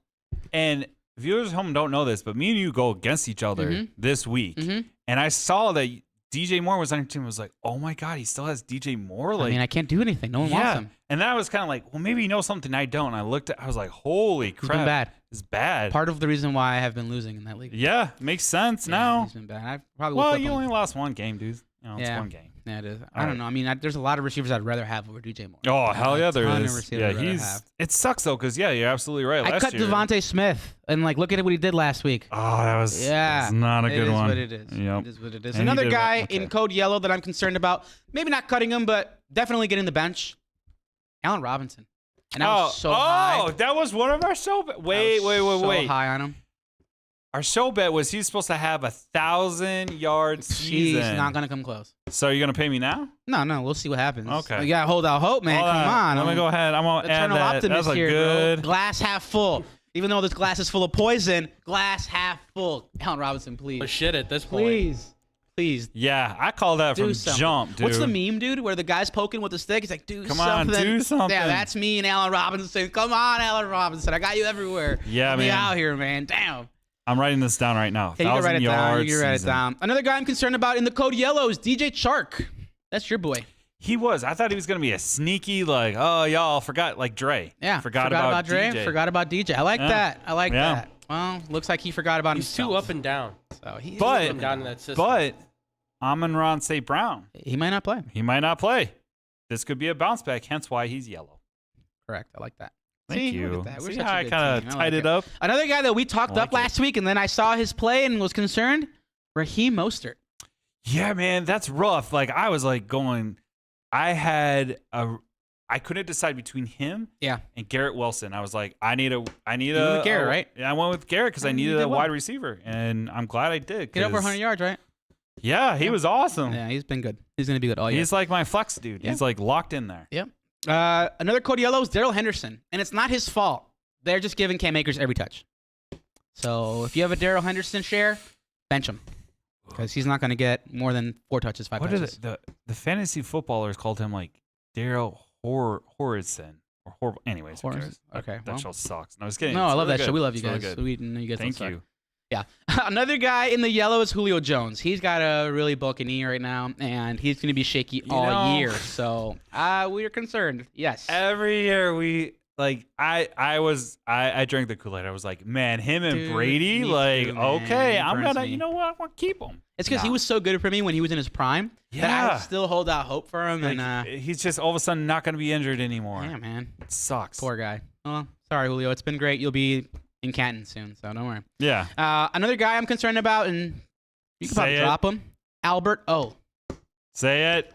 and viewers at home don't know this, but me and you go against each other this week, and I saw that DJ Moore was on your team. I was like, oh my god, he still has DJ Moore. Like, I mean, I can't do anything. No one wants yeah. him. And then I was kind of like, well, maybe he knows something I don't. And I looked at, I was like, holy crap, been bad. It's bad. Part of the reason why I have been losing in that league. Yeah, makes sense Yeah, now. he's been bad. I probably will Well, flip you him. only lost 1 game, dude. You know, it's Yeah. 1 game. Yeah, it is. All I don't right. know. I mean, there's a lot of receivers I'd rather have over DJ Moore. Oh, hell yeah, there ton of is. receivers Yeah, I'd rather he's. have. It sucks though, because you're absolutely right. I Last cut year, Devontae Smith, and like, look at what he did last week. Oh, that was. Yeah, that's not a it good is one. what it is. Yep. It is what it is. And he Another did guy okay. in Code Yellow that I'm concerned about, maybe not cutting him, but definitely getting the bench. Allen Robinson. And I was so high. that was one of our show. Wait. So high on him. Our show bet was he's supposed to have 1,000-yard season. He's not gonna come close. So you're gonna pay me now? No, we'll see what happens. Okay. You gotta hold out hope, man. Hold Come on. Let me go ahead. I'm gonna add Eternal that. optimist That's a here, good. bro. Glass half full. Even though this glass is full of poison, glass half full. Allen Robinson, please. But shit at this point. Please. Yeah, I call that Do from something. jump, dude. What's the meme, dude, where the guy's poking with the stick? He's like, Come on, do something. Yeah, that's me and Allen Robinson. Come on, Allen Robinson. I got you everywhere. Yeah, Get me man. out here, man. Damn. I'm writing this down right now. Hey, you can write it down. 1,000-yard You can write it season. down. Another guy I'm concerned about in the Code Yellow is DJ Chark. That's your boy. He was. I thought he was gonna be a sneaky, like, oh y'all forgot, like Dre. Yeah. Forgot about Dre. DJ. Forgot about DJ. I like Yeah. that. I like Yeah. that. Well, looks like he forgot about He's himself. too up and down. So he But- Up and down in that system. But Amon-Ra St. Brown, he might not play. he might not play. This could be a bounce back. Hence why he's yellow. Correct. I like that. Thank See, you. look at that. We're See such how a I good kind team. of I tied like it up. Another guy that we talked I like up last week, and then I saw his play and was concerned. Raheem Mostert. Yeah, man, that's rough. Like I was like going. I couldn't decide between him Yeah. and Garrett Wilson. I was like, I need went a with Garrett, right? Yeah, I went with Garrett because I You needed did a well. wide receiver, and I'm glad I did. Get over 'cause- 100 yards, right? Yeah, he was awesome. Yeah, he's been good. He's going to be good all year. He's like my flex dude. Yeah. He's like locked in there. Yep. Another Code Yellow is Darrell Henderson, and it's not his fault. They're just giving Cam Akers every touch. So if you have a Darrell Henderson share, bench him because he's not going to get more than 4 touches, 5 What are touches. the fantasy footballers called him like Daryl Horridson or Hor? Anyways, who Horace? cares? Okay, that well. show sucks. No, I was kidding. No, It's I love really that show. good. We love you It's really guys. good. We know you guys Thank don't suck. you. Yeah. Another guy in the yellow is Julio Jones. He's got a really bulky knee right now, and he's going to be shaky all know- year. So we are concerned. Yes. Every year we like I drank the Kool-Aid. I was like, man, him and Dude, Brady, me like, too, man. okay, He I'm burns gonna, me. you know what, I'm gonna keep him. It's because he Nah. was so good for me when he was in his prime that I Yeah. still hold out hope for him. Like, and he's just all of a sudden not gonna be injured anymore. yeah, man. It sucks. Poor guy. Well, sorry, Julio. It's been great. You'll be in Canton soon, so don't worry. Yeah. Another guy I'm concerned about, and you can probably Say it. drop him. Albert O. Say it.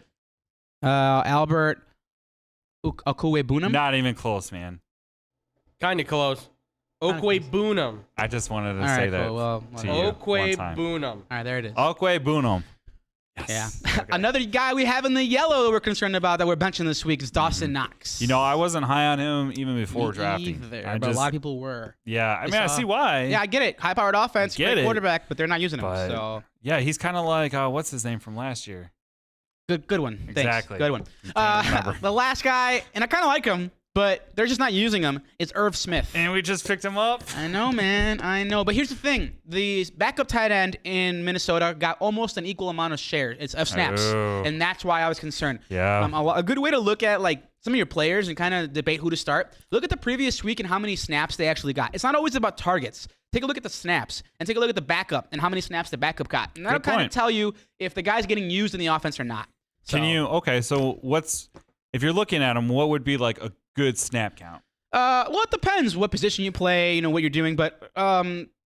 Albert Okwuegbunam? Not even close, man. Kind of close. Okwuegbunam. I just wanted to All say right, that cool. Well, to you one time. Okwuegbunam. All right, there it is. Okwuegbunam. Yeah. Yes. Okay. Another guy we have in the yellow that we're concerned about that we're benching this week is Dawson Knox. You know, I wasn't high on him even before Me drafting. either, but a lot of people were. Yeah, I mean, I see why. Yeah, I get it. High-powered offense, Get great it. quarterback, but they're not using him. But- So Yeah, he's kind of like, what's his name from last year? good one. Thanks. Exactly. Good one. Can't remember. The last guy, and I kind of like him, but they're just not using him, is Irv Smith. And we just picked him up. I know, man. I know. But here's the thing. The backup tight end in Minnesota got almost an equal amount of shares, of snaps. Oh. And that's why I was concerned. Yeah. A good way to look at like some of your players and kind of debate who to start, look at the previous week and how many snaps they actually got. It's not always about targets. Take a look at the snaps and take a look at the backup and how many snaps the backup got. And that'll kind of tell you if the guy's getting used in the offense or not. So, so if you're looking at him, what would be like a good snap count? Well, it depends what position you play, what you're doing. But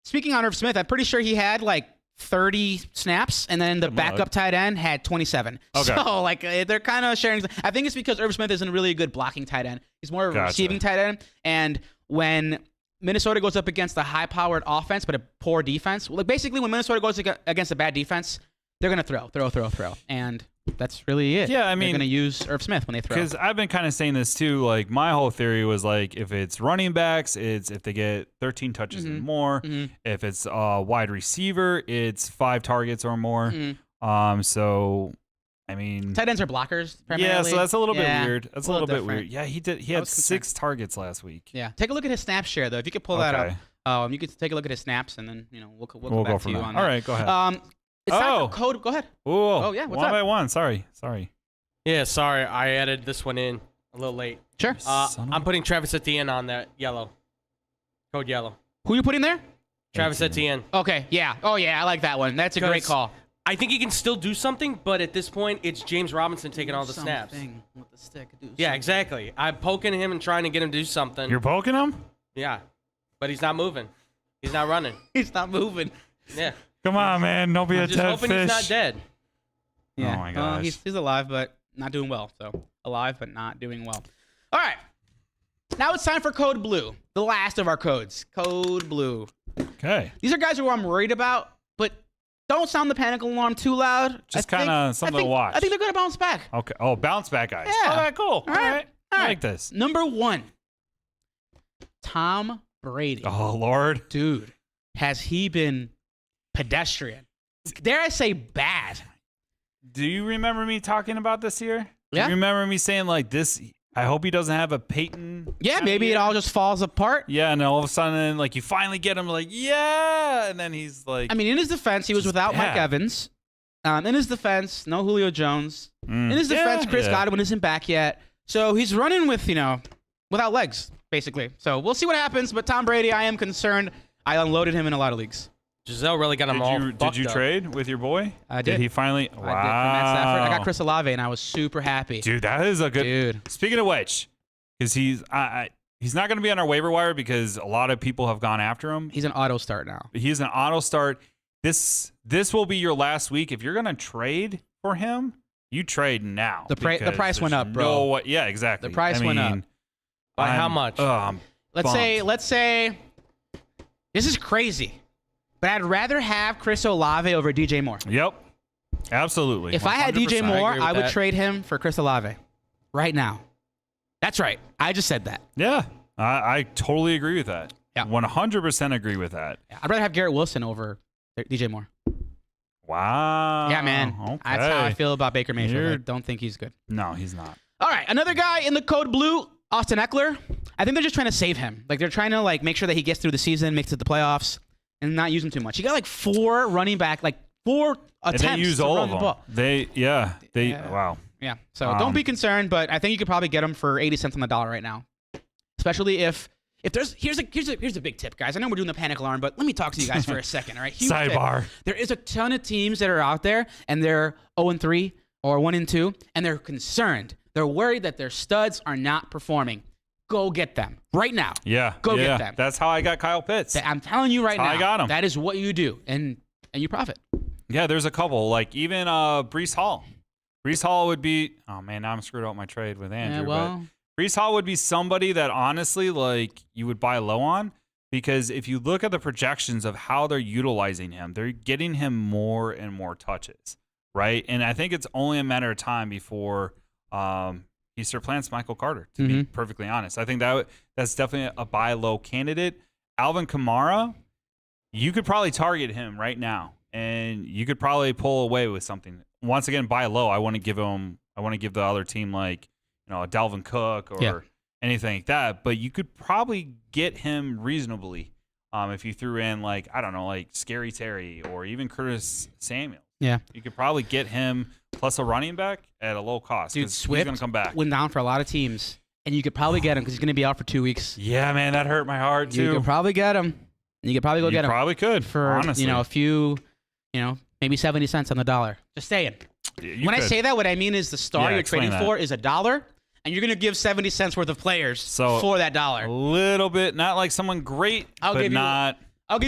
speaking on Irv Smith, I'm pretty sure he had like 30 snaps, and then the backup tight end had 27. Okay. So like they're kind of sharing. I think it's because Irv Smith isn't really a good blocking tight end. He's more of a receiving tight end. And when Minnesota goes up against a high-powered offense but a poor defense, like basically when Minnesota goes against a bad defense, they're gonna throw, and that's really it. Yeah, I mean, they're gonna use Irv Smith when they throw. Because I've been kind of saying this too. Like my whole theory was like, if it's running backs, it's if they get 13 touches and more. If it's a wide receiver, it's 5 targets or more. So, I mean, tight ends are blockers primarily. Yeah, so that's a little bit weird. That's a little bit different. weird. Yeah, he had 6 targets last week. Yeah, take a look at his snap share though. If you could pull that up, you could take a look at his snaps, and then we'll come go back from to you there. on All that. right, go ahead. It's not code. Go ahead. Oh yeah, what's one up? by one. Sorry. Yeah, sorry. I added this one in a little late. Sure. I'm putting Travis Etienne on that yellow. Code yellow. Who are you putting there? Travis Etienne. Okay, yeah. Oh, yeah, I like that one. That's a great call. I think he can still do something, but at this point, it's James Robinson taking all the snaps. With the stick, Yeah, exactly. I'm poking him and trying to get him to do something. You're poking him? Yeah, but he's not moving. He's not running. He's not moving. Yeah. Come on, man. Don't be a I'm just dead hoping fish. he's not dead. Yeah. Oh, my gosh. He's alive, but not doing well. So, alive, but not doing well. All right. Now it's time for Code Blue, the last of our codes. Code Blue. Okay. These are guys who I'm worried about, but don't sound the panic alarm too loud. Just kind of something to watch. I think they're going to bounce back. Okay. Oh, bounce back guys. Yeah. All right, cool. All right. I like this. Number 1, Tom Brady. Oh, Lord. Dude, has he been pedestrian? Dare I say bad? Do you remember me talking about this here? Yeah. Do you remember me saying like this? I hope he doesn't have a Peyton. Yeah, maybe it all just falls apart. Yeah, and all of a sudden, like you finally get him, like and then he's like. I mean, in his defense, he was without Mike Evans. In his defense, no Julio Jones. In his defense, Chris Godwin isn't back yet, so he's running with without legs basically. So we'll see what happens. But Tom Brady, I am concerned. I unloaded him in a lot of leagues. Giselle really got him Did you trade with your boy? I did. Did he finally? Wow. I did for Matt Stafford. I got Chris Olave, and I was super happy. Dude, that is a good. Dude. Speaking of which, because he's not going to be on our waiver wire because a lot of people have gone after him. He's an auto start now. He's an auto start. This will be your last week. If you're going to trade for him, you trade now. The price went up, bro. Yeah, exactly. The price went up. By how much? Let's say this is crazy, but I'd rather have Chris Olave over DJ Moore. Yep. Absolutely. If I had DJ Moore, I would trade him for Chris Olave right now. That's right. I just said that. Yeah. I totally agree with that. Yeah. 100% agree with that. Yeah, I'd rather have Garrett Wilson over DJ Moore. Wow. Yeah, man. Okay. That's how I feel about Baker Mayfield. I don't think he's good. No, he's not. All right, another guy in the code blue, Austin Eckler. I think they're just trying to save him. Like they're trying to make sure that he gets through the season, makes it to the playoffs, and not use him too much. He got 4 running back, 4 attempts and they use to all run of the them. ball. Wow. Yeah. So don't be concerned, but I think you could probably get him for 80 cents on the dollar right now. Especially if there's here's a big tip, guys. I know we're doing the panic alarm, but let me talk to you guys for a second, all right? Huge Sidebar. tip. There is a ton of teams that are out there and they're 0-3 or 1-2, and they're concerned. They're worried that their studs are not performing. Go get them right now. Yeah. Go get them. That's how I got Kyle Pitts. I'm telling you right now. I got him. That is what you do, and you profit. Yeah, there's a couple. Even Breece Hall. Breece Hall would be. Oh man, now I'm screwed up my trade with Andrew. Yeah, well, but Breece Hall would be somebody that honestly, like, you would buy low on, because if you look at the projections of how they're utilizing him, they're getting him more and more touches, right? And I think it's only a matter of time before he supplants Michael Carter. To be perfectly honest, I think that's definitely a buy low candidate. Alvin Kamara, you could probably target him right now, and you could probably pull away with something. Once again, buy low. I want to give the other team, like, a Dalvin Cook or anything like that. But you could probably get him reasonably if you threw in, like, I don't know, like Scary Terry or even Curtis Samuel. Yeah, you could probably get him plus a running back at a low cost. Dude, Swift he's gonna come back. Went down for a lot of teams, and you could probably get him because he's gonna be out for 2 weeks. Yeah, man, that hurt my heart too. You could probably get him. You could probably get him. Probably could for honestly. A few, maybe 70 cents on the dollar. Just saying. When I say that, what I mean is the star you're trading for is $1, and you're going to give 70 cents worth of players for that dollar. A little bit, not like someone great, I'll give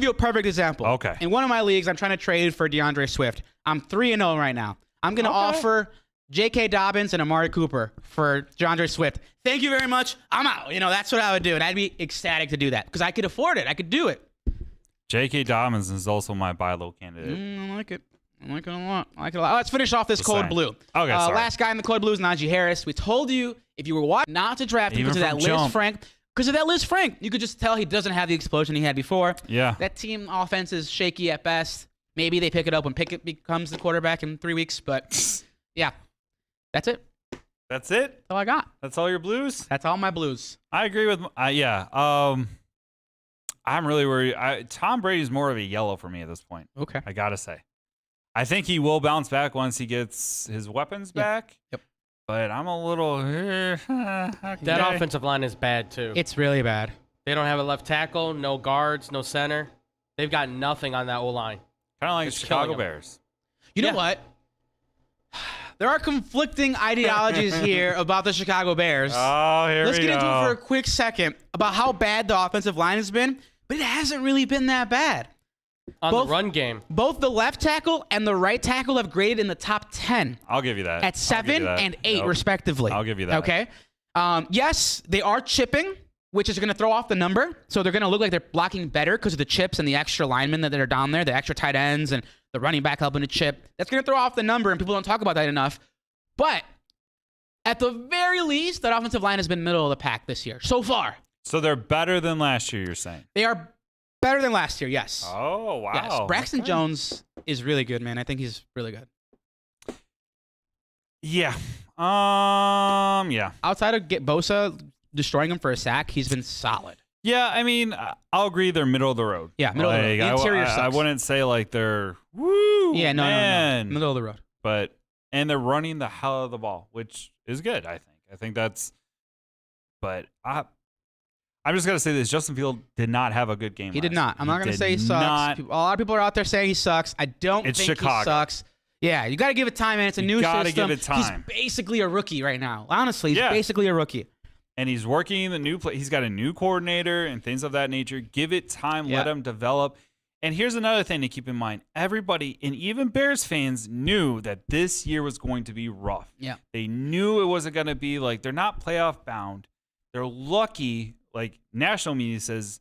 you a perfect example. Okay. In one of my leagues, I'm trying to trade for DeAndre Swift. I'm 3-0 right now. I'm going to offer J.K. Dobbins and Amari Cooper for DeAndre Swift. Thank you very much. I'm out. That's what I would do, and I'd be ecstatic to do that because I could afford it. I could do it. J.K. Dobbins is also my buy low candidate. I like it. I like it a lot. Let's finish off this code blue. Okay, sorry. Last guy in the code blue is Najee Harris. We told you if you were watching not to draft him because of that Liz Frank. Because of that Liz Frank, you could just tell he doesn't have the explosion he had before. Yeah. That team offense is shaky at best. Maybe they pick it up when Pickett becomes the quarterback in 3 weeks. But, yeah, that's it. That's it? That's all I got. That's all your blues? That's all my blues. I agree with I'm really worried. Tom Brady's more of a yellow for me at this point. Okay. I got to say. I think he will bounce back once he gets his weapons back. Yep. But I'm a little... okay. That offensive line is bad, too. It's really bad. They don't have a left tackle, no guards, no center. They've got nothing on that O-line. Kind of like the Chicago Bears. You know what? There are conflicting ideologies here about the Chicago Bears. Oh, here we go. Let's get into it for a quick second about how bad the offensive line has been, but it hasn't really been that bad. On the run game. Both the left tackle and the right tackle have graded in the top 10. I'll give you that. At 7 and 8, respectively. I'll give you that. Okay? Yes, they are chipping, which is going to throw off the number. So they're going to look like they're blocking better because of the chips and the extra linemen that are down there, the extra tight ends and the running back helping to chip. That's going to throw off the number, and people don't talk about that enough. But at the very least, that offensive line has been middle of the pack this year so far. So they're better than last year, you're saying? They are better than last year, yes. Oh, wow. Yes. Braxton Jones is really good, man. I think he's really good. Yeah. Yeah. Outside of Bosa destroying him for a sack, he's been solid. Yeah, I mean, I'll agree they're middle of the road. Yeah, middle of the road. The interior sucks. I wouldn't say like they're woo. Yeah, no. Middle of the road. And they're running the hell out of the ball, which is good, I think. I think that's but I'm just going to say this. Justin Field did not have a good game. He did not. I'm not going to say he sucks. A lot of people are out there saying he sucks. I don't think Chicago. He sucks. Yeah, you got to give it time, man. It's a new system. Give it time. He's basically a rookie right now. Honestly, he's basically a rookie. And he's working the new play. He's got a new coordinator and things of that nature. Give it time. Let him develop. And here's another thing to keep in mind. Everybody, and even Bears fans, knew that this year was going to be rough. Yeah. They knew it wasn't going to be like, they're not playoff bound. They're lucky, like national media says,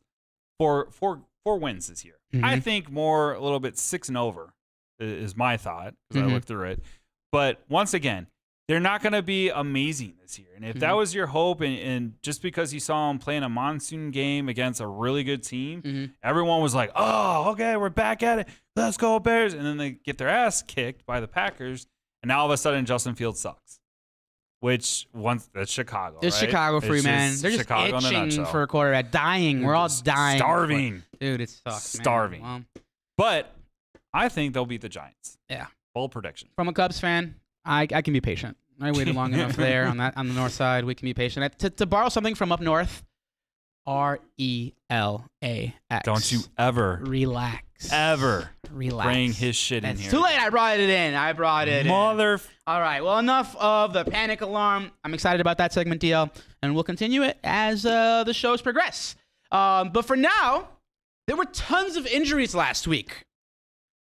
for four wins this year. Mm-hmm. I think a little bit 6 and over is my thought because I looked through it. But once again, they're not going to be amazing this year. And if that was your hope, and just because you saw them playing a monsoon game against a really good team, everyone was like, oh, okay, we're back at it. Let's go, Bears. And then they get their ass kicked by the Packers. And now all of a sudden, Justin Fields sucks. That's Chicago. It's right? Chicago for you, man. They're just Chicago itching for a quarterback. Dying. We're all dying. Starving. Dude, it sucks, Starving. Man. Well, but I think they'll beat the Giants. Yeah. Bold prediction. From a Cubs fan, I can be patient. I waited long enough there on the north side. We can be patient. To borrow something from up north, RELAX. Don't you ever relax. Bring his shit in here. It's too late. I brought it in. Mother. All right. Well, enough of the panic alarm. I'm excited about that segment, DL, and we'll continue it as the shows progress. But for now, there were tons of injuries last week.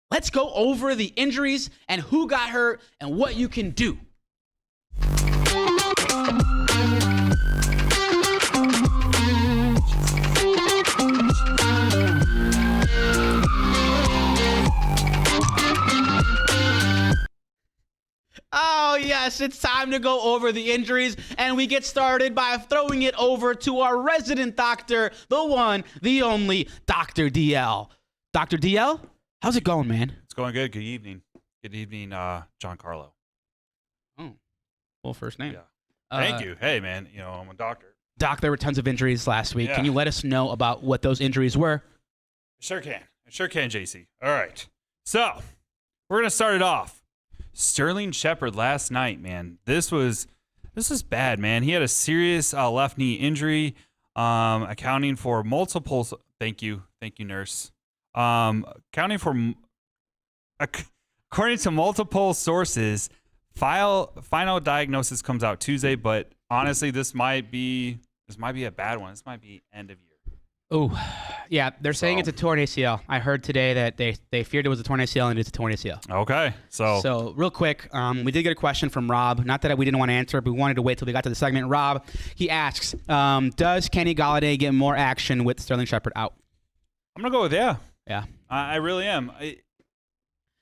Let's go over the injuries and who got hurt and what you can do time to go over the injuries, and we get started by throwing it over to our resident doctor, the one, the only, Dr. DL. Dr. DL, how's it going, man? It's going good. Good evening. Good evening, John Carlo. Oh, well, first name. Yeah. Thank you. Hey, man, I'm a doctor. Doc, there were tons of injuries last week. Yeah. Can you let us know about what those injuries were? Sure can. I sure can, JC. All right. So, we're going to start it off. Sterling Shepard last night, man. This was bad, man. He had a serious left knee injury, accounting for multiple. Thank you, nurse. Accounting for, according to multiple sources, final diagnosis comes out Tuesday. But honestly, this might be a bad one. This might be end of year. Oh, yeah. They're saying it's a torn ACL. I heard today that they feared it was a torn ACL, and it's a torn ACL. Okay. So real quick, we did get a question from Rob. Not that we didn't want to answer it, but we wanted to wait till we got to the segment. Rob, he asks, does Kenny Golladay get more action with Sterling Shepard out? I'm going to go with yeah. Yeah. I really am.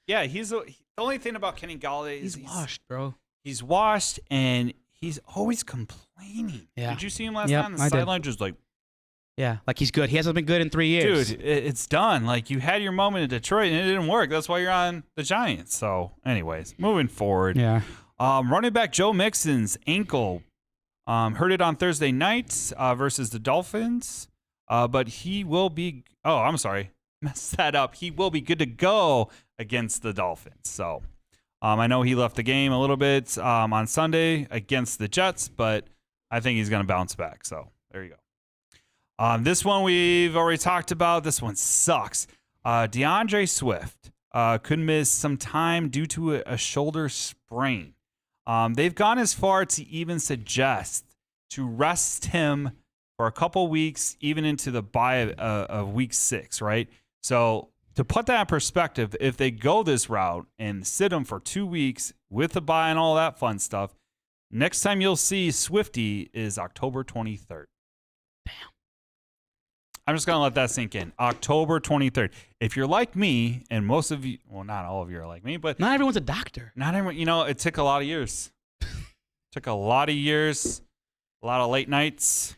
The only thing about Kenny Golladay is he's washed, bro. He's washed, and he's always complaining. Yeah. Did you see him last night on the sideline? Just like, yeah, like he's good. He hasn't been good in 3 years. Dude, it's done. Like, you had your moment in Detroit, and it didn't work. That's why you're on the Giants. So, anyways, moving forward. Yeah. Running back Joe Mixon's ankle hurt it on Thursday night versus the Dolphins. But he will be – oh, I'm sorry. Messed that up. He will be good to go against the Dolphins. So, I know he left the game a little bit on Sunday against the Jets, but I think he's going to bounce back. So, there you go. This one we've already talked about. This one sucks. DeAndre Swift could miss some time due to a shoulder sprain. They've gone as far to even suggest to rest him for a couple weeks, even into the bye of week 6, right? So to put that in perspective, if they go this route and sit him for 2 weeks with the bye and all that fun stuff, next time you'll see Swifty is October 23rd. Damn. I'm just going to let that sink in. October 23rd. If you're like me, and most of you, well, not all of you are like me, but not everyone's a doctor. Not everyone, it took a lot of years. Took a lot of years, a lot of late nights,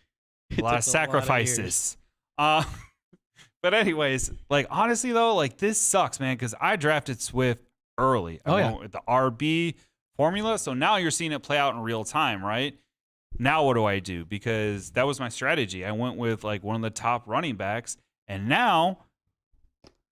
a lot of sacrifices. But anyways, like, honestly though, like, this sucks, man, because I drafted Swift early. I went with the RB formula, so now you're seeing it play out in real time, right? Now what do I do? Because that was my strategy. I went with like one of the top running backs, and now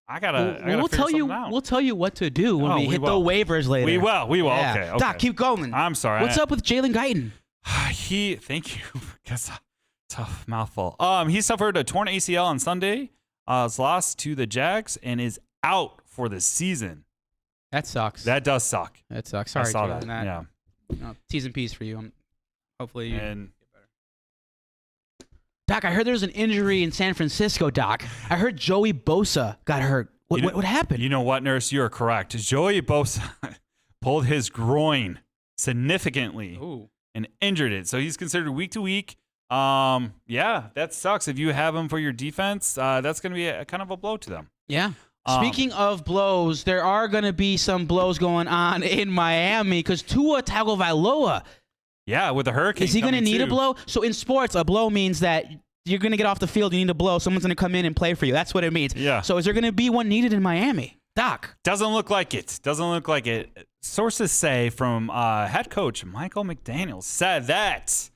I gotta. We'll tell you. Out. We'll tell you what to do when we hit the waivers later. We will. Yeah. Okay. Doc, keep going. I'm sorry. What's up with Jalen Guyton? Thank you. That's a tough mouthful. He suffered a torn ACL on Sunday. Was lost to the Jags and is out for the season. That sucks. That does suck. That sucks. Sorry, I saw Jalen. that. Yeah. T's and P's for you. Hopefully you get better. And Doc, I heard there's an injury in San Francisco, Doc. I heard Joey Bosa got hurt. What happened? You know what, nurse? You're correct. Joey Bosa pulled his groin significantly and injured it. So he's considered week to week. Yeah, that sucks. If you have him for your defense, that's going to be a kind of a blow to them. Yeah. Speaking of blows, there are going to be some blows going on in Miami because Tua Tagovailoa. Yeah, with the hurricane. Is he going to need a blow? So in sports, a blow means that you're going to get off the field, you need a blow, someone's going to come in and play for you. That's what it means. Yeah. So is there going to be one needed in Miami? Doc. Doesn't look like it. Sources say from head coach Michael McDaniel said that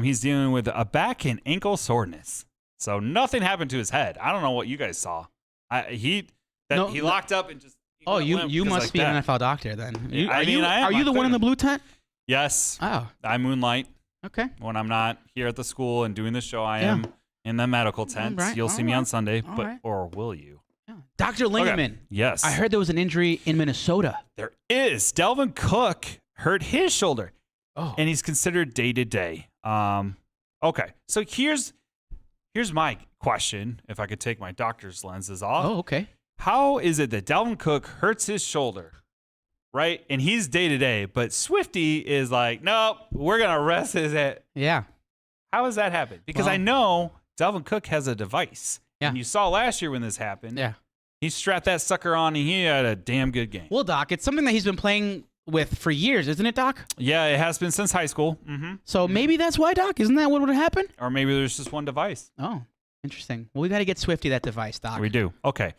he's dealing with a back and ankle soreness. So nothing happened to his head. I don't know what you guys saw. He locked up and just. You must like be that. an NFL doctor then. I am. Are you the one in the blue tent? Yes. Oh. I moonlight. Okay. When I'm not here at the school and doing the show, I am in the medical tent. Right. You'll see me on Sunday, or will you? Yeah. Dr. Lingeman. Okay. Yes. I heard there was an injury in Minnesota. There is. Delvin Cook hurt his shoulder. Oh. And he's considered day-to-day. Okay. So here's my question, if I could take my doctor's lenses off. Oh, okay. How is it that Delvin Cook hurts his shoulder, right? And he's day-to-day, but Swifty is like, nope, we're going to rest his head. Yeah. How does that happen? Because I know Delvin Cook has a device. Yeah. And you saw last year when this happened. Yeah. He strapped that sucker on and he had a damn good game. Well, Doc, it's something that he's been playing with for years, isn't it, Doc? Yeah, it has been since high school. Mm-hmm. So maybe that's why, Doc. Isn't that what would happen? Or maybe there's just one device. Oh, interesting. Well, we got to get Swifty that device, Doc. We do. Okay.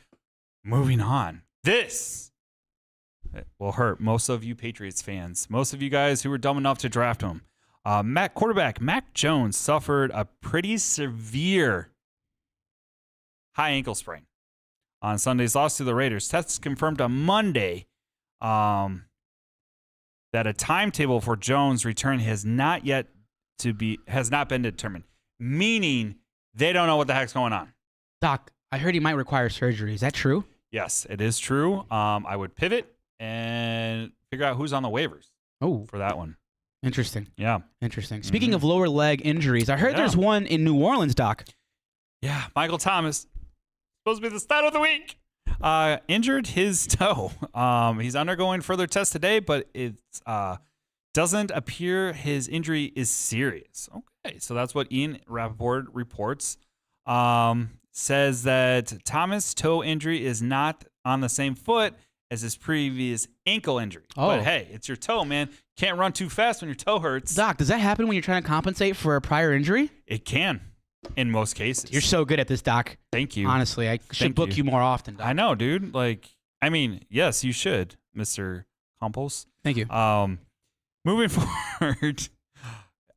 Moving on. This will hurt most of you Patriots fans. Most of you guys who were dumb enough to draft him. Quarterback Mac Jones suffered a pretty severe high ankle sprain on Sunday's loss to the Raiders. Tests confirmed on Monday that a timetable for Jones' return has not been determined, meaning they don't know what the heck's going on. Doc, I heard he might require surgery. Is that true? Yes, it is true. I would pivot and figure out who's on the waivers for that one. Interesting. Yeah. Interesting. Speaking of lower leg injuries, I heard there's one in New Orleans, Doc. Yeah, Michael Thomas, supposed to be the stud of the week, injured his toe. He's undergoing further tests today, but it doesn't appear his injury is serious. Okay, so that's what Ian Rappaport reports. Says that Thomas' toe injury is not on the same foot as his previous ankle injury. Oh. But hey, it's your toe, man. Can't run too fast when your toe hurts. Doc, does that happen when you're trying to compensate for a prior injury? It can, in most cases. You're so good at this, Doc. Thank you. Honestly, I should book you more often, Doc. I know, dude. Yes, you should, Mr. Campos. Thank you. Moving forward,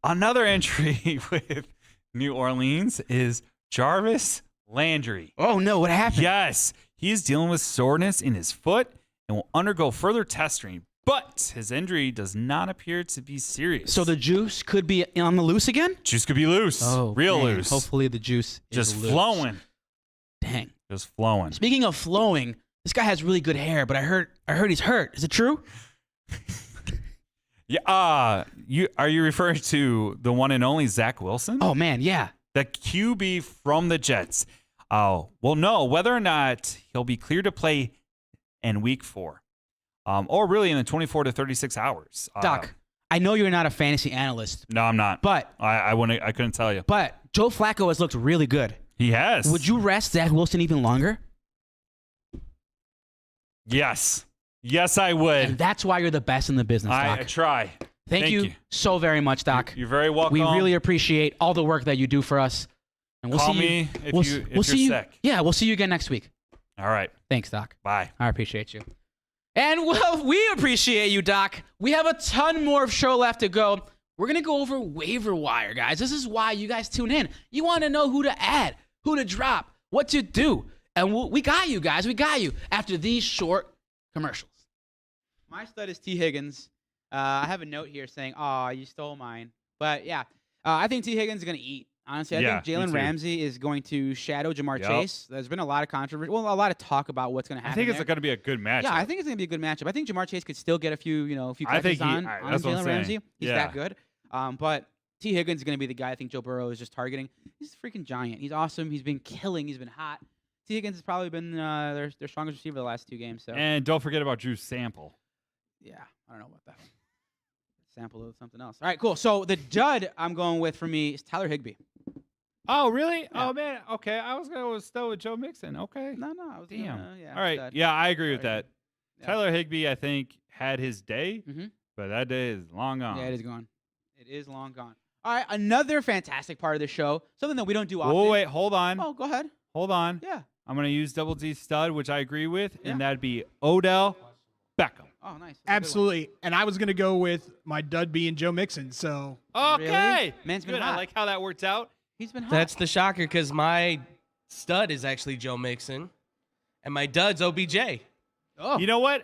another injury with New Orleans is Jarvis Landry. Oh, no. What happened? Yes. He is dealing with soreness in his foot and will undergo further testing, but his injury does not appear to be serious. So the juice could be on the loose again? Juice could be loose. Oh, real dang. loose. Hopefully the juice is just loose. flowing. Dang. Just flowing. Speaking of flowing, this guy has really good hair, but I heard he's hurt. Is it true? Yeah. Are you referring to the one and only Zach Wilson? Oh man, yeah. The QB from the Jets. Oh, we'll know whether or not he'll be cleared to play in week 4. Or really in the 24 to 36 hours. Doc, I know you're not a fantasy analyst. No, I'm not. But I couldn't tell you. But Joe Flacco has looked really good. He has. Would you rest Zach Wilson even longer? Yes. Yes, I would. And that's why you're the best in the business, Doc. I try. Thank you so very much, Doc. You're very welcome. We really appreciate all the work that you do for us. And we'll Call see me you. if you're sick. Yeah, we'll see you again next week. All right. Thanks, Doc. Bye. I appreciate you. And well, we appreciate you, Doc. We have a ton more of show left to go. We're going to go over waiver wire, guys. This is why you guys tune in. You want to know who to add, who to drop, what to do. And we got you, guys. We got you after these short commercials. My stud is T. Higgins. I have a note here saying, "Aw, you stole mine." But yeah, I think T. Higgins is going to eat. Honestly, I think Jalen Ramsey is going to shadow Jamar Chase. There's been a lot of controversy. Well, a lot of talk about what's going to happen. I think it's going to be a good matchup. Yeah, I think it's going to be a good matchup. I think Jamar Chase could still get a few catches on Jalen Ramsey. He's that good. But T. Higgins is going to be the guy I think Joe Burrow is just targeting. He's a freaking giant. He's awesome. He's been killing. He's been hot. T. Higgins has probably been their strongest receiver the last 2 games. So. And don't forget about Drew Sample. Yeah, I don't know about that. Sample of something else. All right, cool. So the dud I'm going with for me is Tyler Higbee. Oh, really? Yeah. Oh, man. Okay. I was going to still with Joe Mixon. Okay. No. I was Damn. Yeah, all right. Yeah, I agree with that. Yeah. Tyler Higbee, I think, had his day, but that day is long gone. Yeah, it is gone. It is long gone. All right, another fantastic part of the show, something that we don't do often. Oh, wait. Hold on. Oh, go ahead. Hold on. Yeah. I'm going to use Double D stud, which I agree with, and that'd be Odell Beckham. Oh, nice. Absolutely. And I was going to go with my dud being Joe Mixon. So Okay. Really? Man's been Good. hot. I like how that worked out. He's been hot. That's the shocker because my stud is actually Joe Mixon, and my dud's OBJ. Oh. You know what?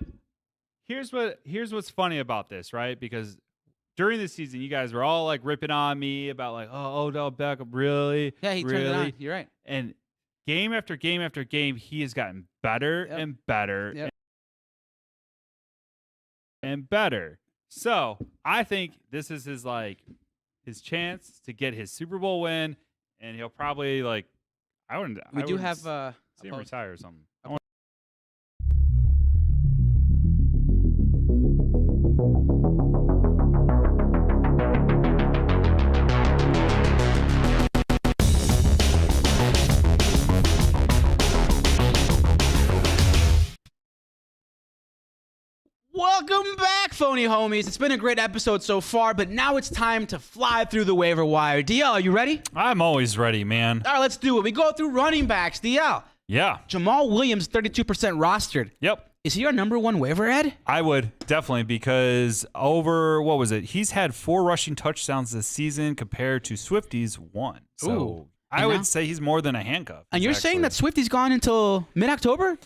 Here's what's funny about this, right? Because during the season, you guys were all like ripping on me about like, oh, Odell Beckham, really? Yeah, he turned it on. You're right. And game after game after game, he has gotten better and better and better. So I think this is his chance to get his Super Bowl win, and he'll probably We do have see him retire or something. Welcome back, back, phony homies. It's been a great episode so far, but now it's time to fly through the waiver wire. DL, are you ready? I'm always ready, man. All right, let's do it. We go through running backs. DL. Yeah. Jamal Williams, 32% rostered. Yep. Is he our number one waiver, Ed? I would, definitely, because he's had 4 rushing touchdowns this season compared to Swifty's 1. So Ooh. I would say he's more than a handcuff. And you're saying that Swifty's gone until mid-October?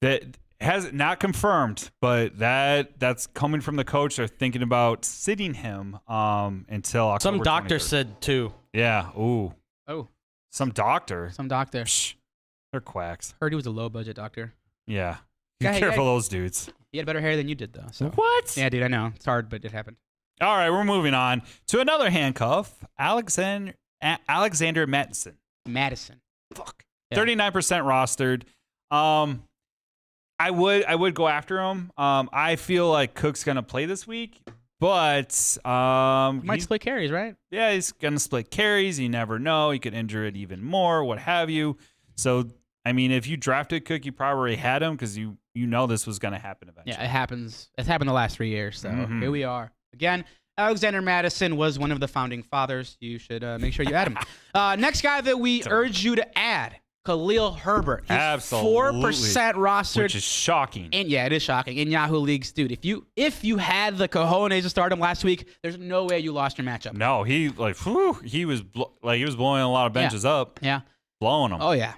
That has not confirmed, but that's coming from the coach. They're thinking about sitting him until October. Some doctor 23rd. said too. Yeah. Ooh. Oh. Some doctor. Some doctor. Psh, they're quacks. Heard he was a low-budget doctor. Yeah. Be Hey, careful those dudes. He had better hair than you did, though. So. What? Yeah, dude, I know. It's hard, but it happened. All right, we're moving on to another handcuff. Alexander Madison. Fuck. 39% rostered. I would go after him. I feel like Cook's gonna play this week, but Might split carries, right? Yeah, he's gonna split carries. You never know. He could injure it even more, what have you. So, I mean, if you drafted Cook, you probably already had him because you know this was gonna happen eventually. Yeah, it happens. It's happened the last 3 years, so here we are. Again, Alexander Madison was one of the founding fathers. You should make sure you add him. Next guy that we urge you to add, Khalil Herbert. He's Absolutely. 4% rostered. Which is shocking. And yeah, it is shocking. In Yahoo leagues, dude, if you had the cojones to start him last week, there's no way you lost your matchup. No, he was blowing a lot of benches up. Yeah. Blowing them. Oh yeah.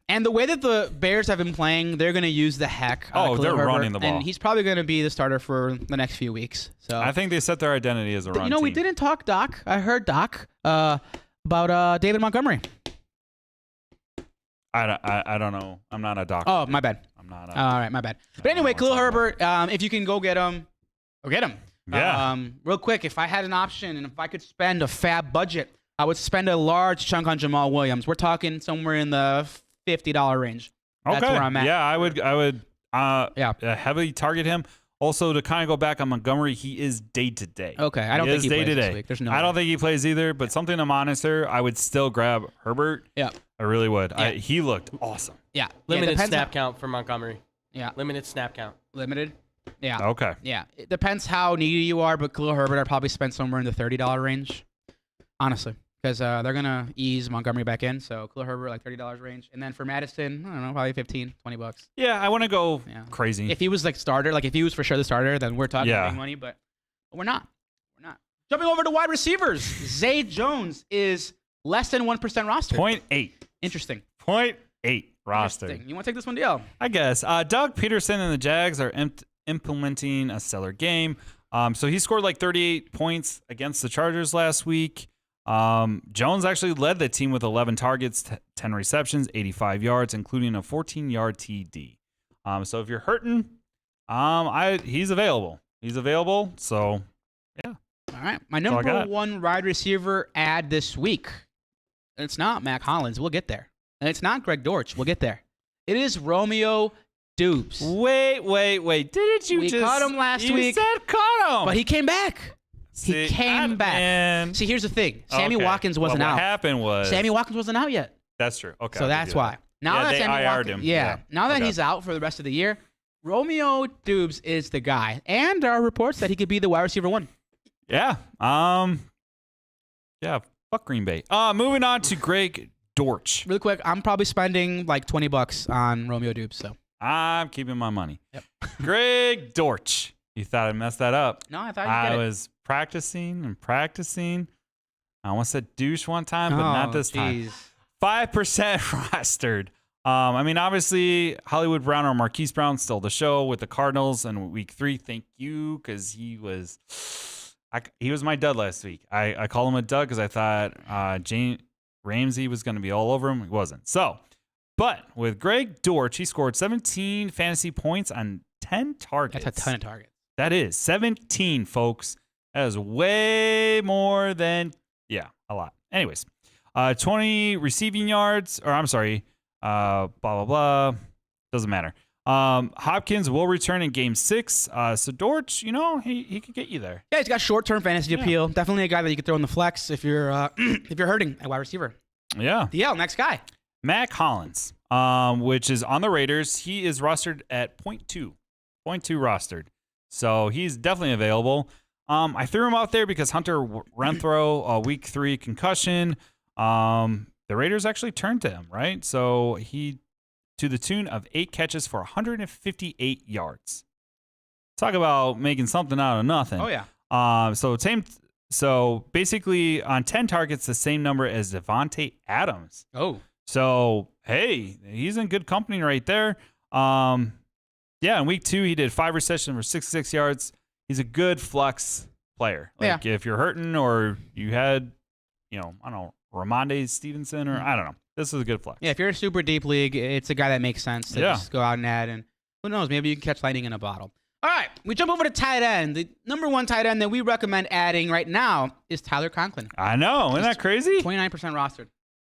And the way that the Bears have been playing, they're going to use the heck out of Khalil they're Herbert, running the ball. and he's probably going to be the starter for the next few weeks. So I think they set their identity as a run You know, we team. didn't talk, Doc. I heard Doc about David Montgomery. I don't know. I'm not a doctor. Oh, my bad. I'm not. All right, my bad. But anyway, Khalil Herbert, if you can go get him, go get him. Yeah. Real quick, if I had an option and if I could spend a fab budget, I would spend a large chunk on Jamal Williams. We're talking somewhere in the $50 range. That's where I'm at. Yeah, I would heavily target him. Also, to kind of go back on Montgomery, he is day to day. Okay, I don't think he plays day to this day. week. There's no. I don't think he plays either. But something to monitor. I would still grab Herbert. Yeah. I really would. Yeah. He looked awesome. Yeah. Limited Depends snap count for Montgomery. Yeah. Limited snap count. Limited. Yeah. Okay. Yeah. It depends how needy you are, but Khalil Herbert, I'd probably spend somewhere in the $30 range, honestly, because they're going to ease Montgomery back in. So Khalil Herbert, like $30 range. And then for Madison, I don't know, probably $15, $20. Yeah, I want to go crazy. If he was like starter, like if he was for sure the starter, then we're talking big money, but we're not. We're not. Jumping over to wide receivers, Zay Jones is less than 1% roster. 0.8. Interesting. 0.8 roster. Interesting. You want to take this one, DL? I guess. Doug Peterson and the Jags are implementing a stellar game. So he scored like 38 points against the Chargers last week. Jones actually led the team with 11 targets, 10 receptions, 85 yards, including a 14-yard TD. So if you're hurting, he's available. He's available. So yeah. All right. My number one wide receiver ad this week. It's not Mac Hollins. We'll get there. And it's not Greg Dortch. We'll get there. It is Romeo Dubes. Wait. Didn't you just... We caught him last week. You said caught him. But he came back. He came back. Man. See, here's the thing. Sammy Watkins wasn't out. What happened was... Sammy Watkins wasn't out yet. That's true. Okay. So that's why. Now that Sammy IR'd Watkins, him. Now that he's out for the rest of the year, Romeo Dubes is the guy. And there are reports that he could be the wide receiver 1. Yeah. Yeah. Fuck Green Bay. Moving on to Greg Dortch. Really quick, I'm probably spending like $20 on Romeo Dubes. So I'm keeping my money. Yep. Greg Dortch. You thought I messed that up? No, I thought you did. I was practicing. I almost said douche one time, but not this time. 5% rostered. I mean, obviously, Hollywood Brown or Marquise Brown still the show with the Cardinals in week 3. Thank you, because he was my dud last week. I call him a dud because I thought Ramsey was going to be all over him. He wasn't. So, but with Greg Dortch, he scored 17 fantasy points on 10 targets. That's a ton of targets. That is 17, folks. That is way more than, a lot. Anyways, 20 receiving yards, or I'm sorry, blah, blah, blah. Doesn't matter. Hopkins will return in game 6. So Dortch, he could get you there. Yeah, he's got short-term fantasy appeal. Definitely a guy that you could throw in the flex if you're if you're hurting at wide receiver. Yeah. DL, next guy. Mac Hollins, which is on the Raiders. He is rostered at 0.2 rostered. So he's definitely available. I threw him out there because Hunter Renfrow, week 3 concussion. The Raiders actually turned to him, right? So he, to the tune of 8 catches for 158 yards. Talk about making something out of nothing. Oh, yeah. So basically on 10 targets, the same number as Devontae Adams. Oh. So, hey, he's in good company right there. In week 2, he did 5 receptions for 66 yards. He's a good flex player. Like if you're hurting or you had, I don't know, Ramondre Stevenson or I don't know. This is a good flex. Yeah, if you're a super deep league, it's a guy that makes sense to just go out and add. And who knows, maybe you can catch lightning in a bottle. All right, we jump over to tight end. The number 1 tight end that we recommend adding right now is Tyler Conklin. I know. Isn't that crazy? 29% rostered.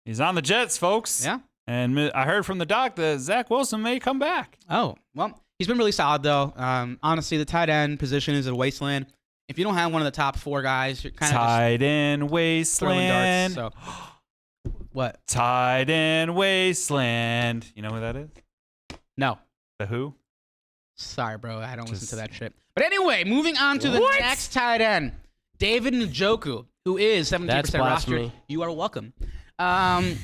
He's on the Jets, folks. Yeah. And I heard from the doc that Zach Wilson may come back. Oh, well, he's been really solid, though. Honestly, the tight end position is a wasteland. If you don't have one of the top 4 guys, you're kind of tight end wasteland. Throwing darts. So, what? Tight end wasteland. You know who that is? No. The Who? Sorry, bro. I don't listen to that shit. But anyway, moving on to the next tight end, David Njoku, who is 17% rostered. You are welcome. Honestly,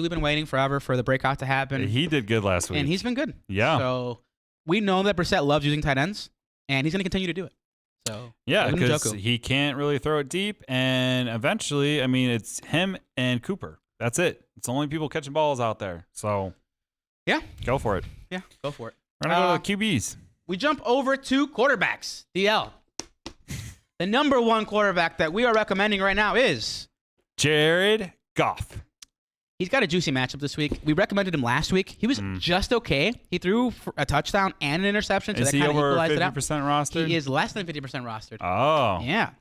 we've been waiting forever for the breakout to happen. He did good last week. And he's been good. Yeah. So we know that Brissett loves using tight ends, and he's going to continue to do it. So yeah, because he can't really throw it deep, and eventually, it's him and Cooper. That's it. It's the only people catching balls out there. So yeah, go for it. Yeah, go for it. We're going to go to the QBs. We jump over to quarterbacks. DL. The number 1 quarterback that we are recommending right now is Jared Goff. He's got a juicy matchup this week. We recommended him last week. He was just okay. He threw a touchdown and an interception. So is he over 50% rostered? He is less than 50% rostered. Oh. Yeah.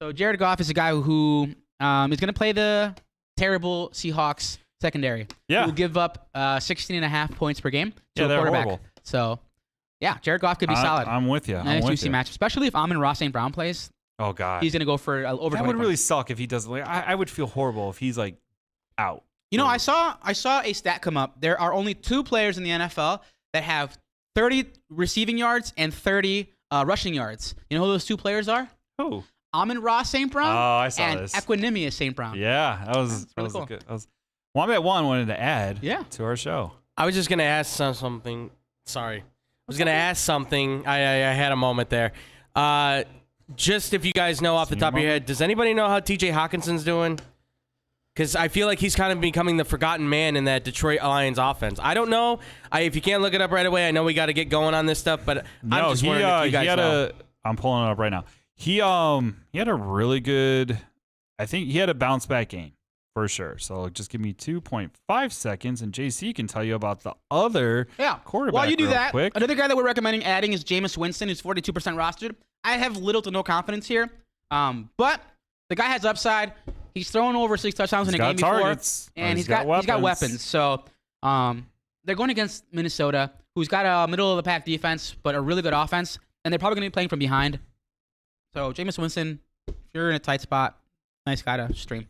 So Jared Goff is a guy who is going to play the terrible Seahawks secondary. Yeah. Who will give up 16.5 points per game to a quarterback. Horrible. So, yeah, Jared Goff could be solid. I'm with you. Nice juicy matchup, especially if Amon-Ra St. Brown plays. Oh, God. He's going to go for over 20 That would really points. suck if he does. I would feel horrible if he's, out. I saw a stat come up. There are only 2 players in the NFL that have 30 receiving yards and 30 rushing yards. You know who those 2 players are? Who? Amon-Ra St. Brown I saw and this. Equanimous St. Brown. Yeah, that was really cool. good. Wombat One wanted to add to our show. I was just going to ask something. Sorry. I was going to ask something. I had a moment there. Just if you guys know off the top of your head, does anybody know how TJ Hawkinson's doing? Because I feel like he's kind of becoming the forgotten man in that Detroit Lions offense. I don't know. If you can't look it up right away, I know we got to get going on this stuff, but I'm just wondering if you guys know. I'm pulling it up right now. He had a really good, I think he had a bounce back game for sure. So just give me 2.5 seconds, and JC can tell you about the other quarterback. While you do that, quick. Another guy that we're recommending adding is Jameis Winston, who's 42% rostered. I have little to no confidence here, but the guy has upside. He's thrown over 6 touchdowns in a game before, and he's got weapons. So they're going against Minnesota, who's got a middle of the pack defense, but a really good offense, and they're probably going to be playing from behind. So Jameis Winston, if you're in a tight spot, nice guy to stream.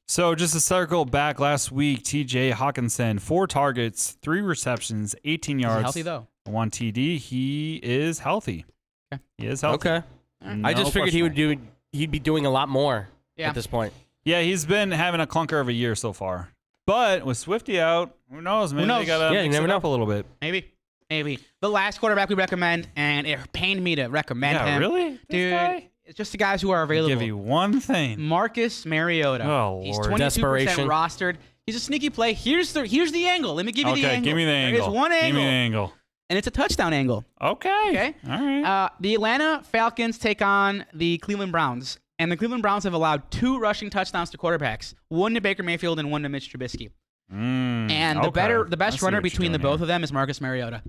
So just to circle back, last week, TJ Hawkinson, 4 targets, 3 receptions, 18 yards. He's healthy though. 1 TD. He is healthy. Okay. He is healthy. Okay. No I just figured he'd be doing a lot more at this point. Yeah, he's been having a clunker of a year so far. But with Swifty out, who knows? Maybe they got to mix it up a little bit. Maybe. The last quarterback we recommend, and it pained me to recommend him. Really? Dude, it's just the guys who are available. I'll give you one thing. Marcus Mariota. Oh, Lord. He's 22% rostered. He's a sneaky play. Here's the angle. Let me give you the angle. Okay, give me the angle. There's one angle. Give me the angle. And it's a touchdown angle. Okay. All right. The Atlanta Falcons take on the Cleveland Browns. And the Cleveland Browns have allowed 2 rushing touchdowns to quarterbacks, 1 to Baker Mayfield and 1 to Mitch Trubisky. And the best runner between the both of them is Marcus Mariota.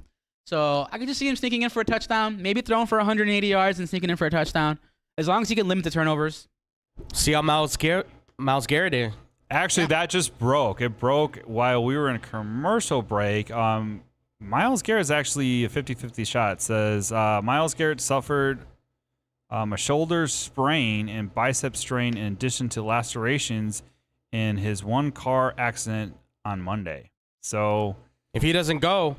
So I could just see him sneaking in for a touchdown, maybe throwing for 180 yards and sneaking in for a touchdown, as long as he can limit the turnovers. See how Myles Garrett is. Actually, that just broke. It broke while we were in a commercial break. Myles Garrett's actually a 50-50 shot. It says Myles Garrett suffered a shoulder sprain and bicep strain in addition to lacerations in his 1 car accident on Monday. So if he doesn't go,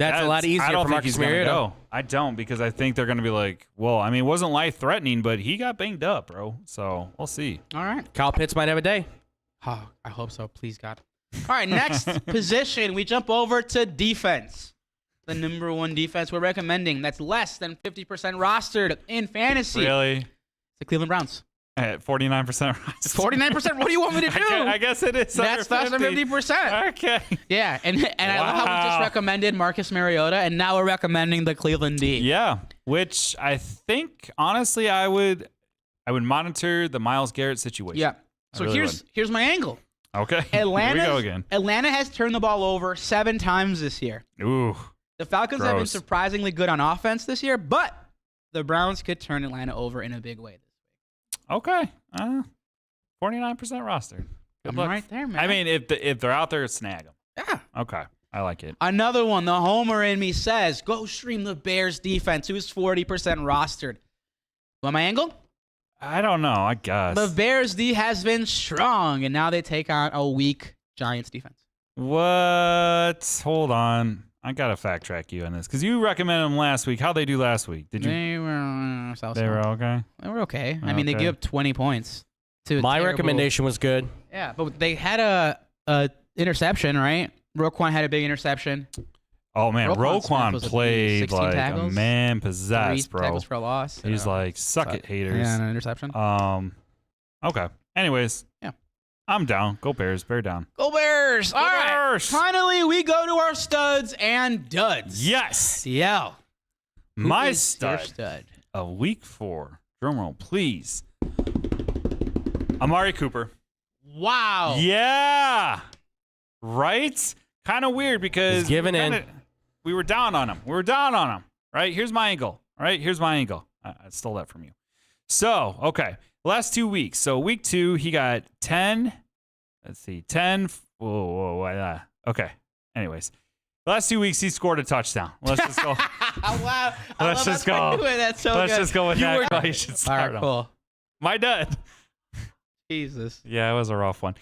That's a lot easier I don't for think Marcus he's gonna Mariota. go. I don't, because I think they're going to be like, well, I mean, it wasn't life-threatening, but he got banged up, bro. So we'll see. All right. Kyle Pitts might have a day. Oh, I hope so. Please, God. All right, next position, we jump over to defense. The number one defense we're recommending that's less than 50% rostered in fantasy. Really? The Cleveland Browns. At 49% rostered. 49%? What do you want me to do? I guess it is. That's less than 50%. Okay. Yeah, and I love how we just recommended Marcus Mariota, and now we're recommending the Cleveland D. Yeah, which I think, honestly, I would monitor the Myles Garrett situation. Yeah. So really here's my angle. Okay. Here we go again. Atlanta has turned the ball over 7 times this year. Ooh. The Falcons have been Gross. surprisingly good on offense this year, but the Browns could turn Atlanta over in a big way. Okay. 49% roster. Good I'm luck. right there, man. I mean, if they're out there, snag them. Yeah. Okay. I like it. Another one, the homer in me says, go stream the Bears defense, who's 40% rostered. Want my angle? I don't know. I guess. The Bears D has been strong, and now they take on a weak Giants defense. What? Hold on. I got to fact track you on this, because you recommended them last week. How'd they do last week? Did you? They were They were okay? They were okay. I mean, they Okay. give up 20 points. To a My terrible- recommendation was good. Yeah, but they had a interception, right? Roquan had a big interception. Oh, man. Roquan Smith Roquan was, I believe, played 16 like tackles, a man 3 possessed, bro. tackles for a loss. He's like, suck it, haters. Yeah, and an interception. Okay. Anyways. Yeah. I'm down. Go Bears. Bear down. Go Bears! All right. Bears! Finally, we go to our studs and duds. Yes. Yeah. Who My is your stud of week 4. Drum roll, please. Amari Cooper. Wow. Yeah. Right? Kind of weird because He's giving in. We were down on him. Right? Here's my angle. Right? Here's my angle. I stole that from you. So, okay. Last 2 weeks. So, week 2, he got 10. Let's see. 10. Okay. Anyways. Last 2 weeks, he scored a touchdown. Let's just go. Wow. Let's just go. That's so Let's good. just go with that. You should All start right, him. cool. My dud. Jesus. Yeah, it was a rough one.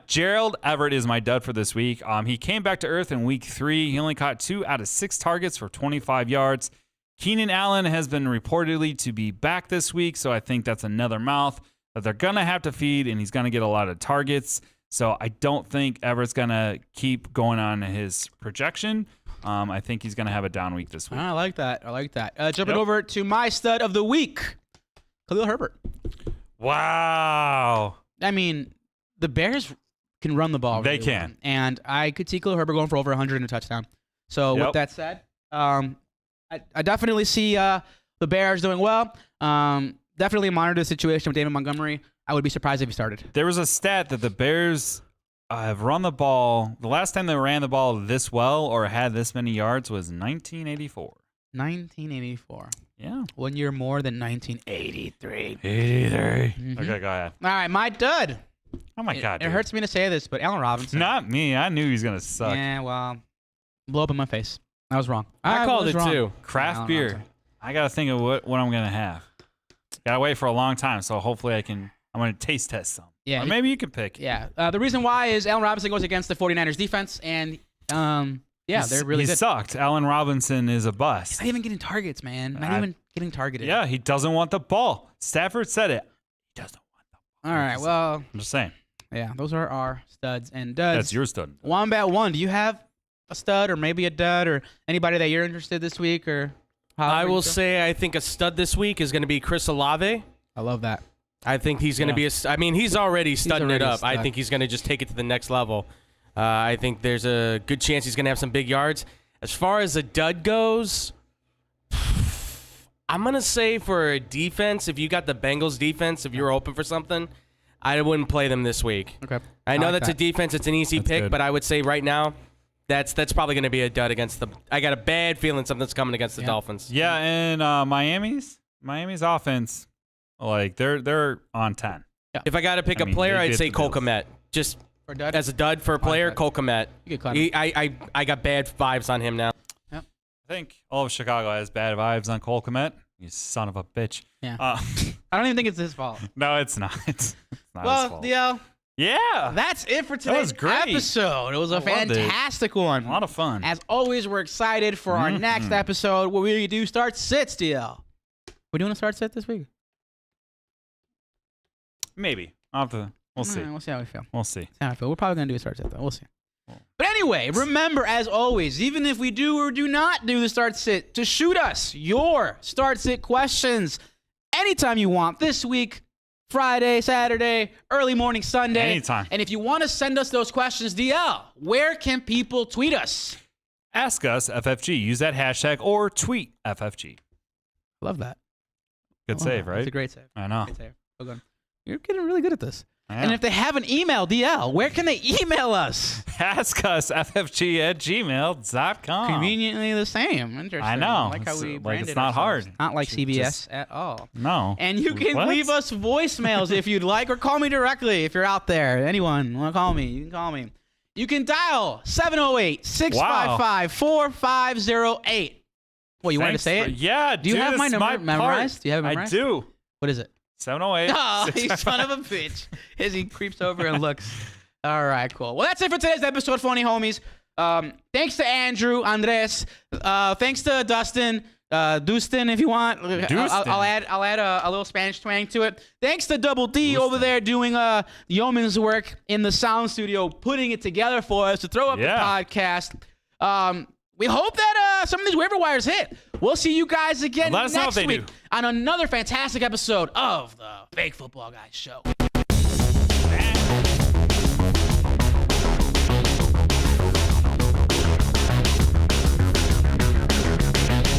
Gerald Everett is my dud for this week. He came back to earth in week 3. He only caught 2 out of 6 targets for 25 yards. Keenan Allen has been reportedly to be back this week, so I think that's another mouth that they're going to have to feed, and he's going to get a lot of targets. So I don't think Everett's going to keep going on his projection. I think he's going to have a down week this week. I like that. Jumping over to my stud of the week, Khalil Herbert. Wow. I mean, the Bears can run the ball. They really can. well, and I could see Khalil Herbert going for over 100 and a touchdown. So with that said, I definitely see the Bears doing well. Definitely monitor the situation with David Montgomery. I would be surprised if he started. There was a stat that the Bears have run the ball. The last time they ran the ball this well or had this many yards was 1984. 1984. Yeah. 1 year more than 1983. 83. Mhm. Okay, go ahead. All right, my dud. Oh, my God. It hurts me to say this, but Allen Robinson. Not me. I knew he was going to suck. Yeah, well, blow up in my face. I was wrong. I called was it wrong. too. Craft Allen beer. Robinson. I got to think of what I'm going to have. Got to wait for a long time, so hopefully I'm going to taste test some. Yeah. Or maybe you can pick. Yeah. The reason why is Allen Robinson goes against the 49ers defense, and they're really he good. sucked. Allen Robinson is a He's bust. not even getting targets, man. Not even getting targeted. Yeah, he doesn't want the ball. Stafford said it. He doesn't want the ball. All right. Well, I'm just saying. yeah, those are our studs and duds. That's your stud. Wombat 1, do you have a stud or maybe a dud or anybody that you're interested this week or? I will say I think a stud this week is going to be Chris Olave. I love that. I think he's going to be I mean, he's already studding already it a up. I stud. think he's going to just take it to the next level. I think there's a good chance he's going to have some big yards. As far as a dud goes, I'm going to say for a defense, if you got the Bengals defense, if you're open for something, I wouldn't play them this week. Okay. I know like that's that. a defense. It's an easy That's pick, good. but I would say right now, that's probably going to be a dud against the. I got a bad feeling something's coming against the Dolphins. Yeah, and Miami's offense, like they're on 10. If I got to pick I a mean, player, they I'd beat say the Cole Bills. Kmet. Just For dud? as a dud for a player, dud. Cole Kmet. You get cut him. I got bad vibes on him now. I think all of Chicago has bad vibes on Cole Kmet. You son of a bitch. Yeah. Uh, I don't even think it's his fault. no, it's not. It's not his Well, fault. DL, Yeah. That's it for was today's great. episode. It was a loved it. fantastic one. A lot of fun. As always, we're excited for our next episode where we do start sits, DL. We're doing a start sit this week? Maybe. We'll see. We'll see how we feel. We'll see. We're probably going to do a start sit, though. We'll see. But anyway, remember, as always, even if we do or do not do the start sit, to shoot us your start sit questions anytime you want this week, Friday, Saturday, early morning Sunday. Anytime. And if you want to send us those questions, DL, where can people tweet us? Ask us FFG. Use that hashtag or tweet FFG. Love that. Good save, right? It's a great save. I know. Great save. Well done. You're getting really good at this. Yeah. And if they have an email, DL, where can they email us? Ask us ffg@gmail.com. Conveniently the same. Interesting. I know. I like how we It's branded not ourselves. hard. Not like It's CBS just- at all. No. And you can What? leave us voicemails if you'd like, or call me directly if you're out there. Anyone want to call me, you can call me. You can dial 708-655-4508. Well, you wanted to say it? Yeah, Do you have my number memorized? Do you have it memorized? I do. What is it? 708. Oh, you son of a bitch. As he creeps over and looks. All right, cool. Well, that's it for today's episode, Phony Homies. Thanks to Andrew, Andres. Thanks to Dustin. Dustin, if you want. I'll add a little Spanish twang to it. Thanks to Double D over there doing yeoman's work in the sound studio, putting it together for us to throw up the podcast. We hope that some of these waiver wires hit. We'll see you guys again next week on another fantastic episode of the Fake Football Guys Show.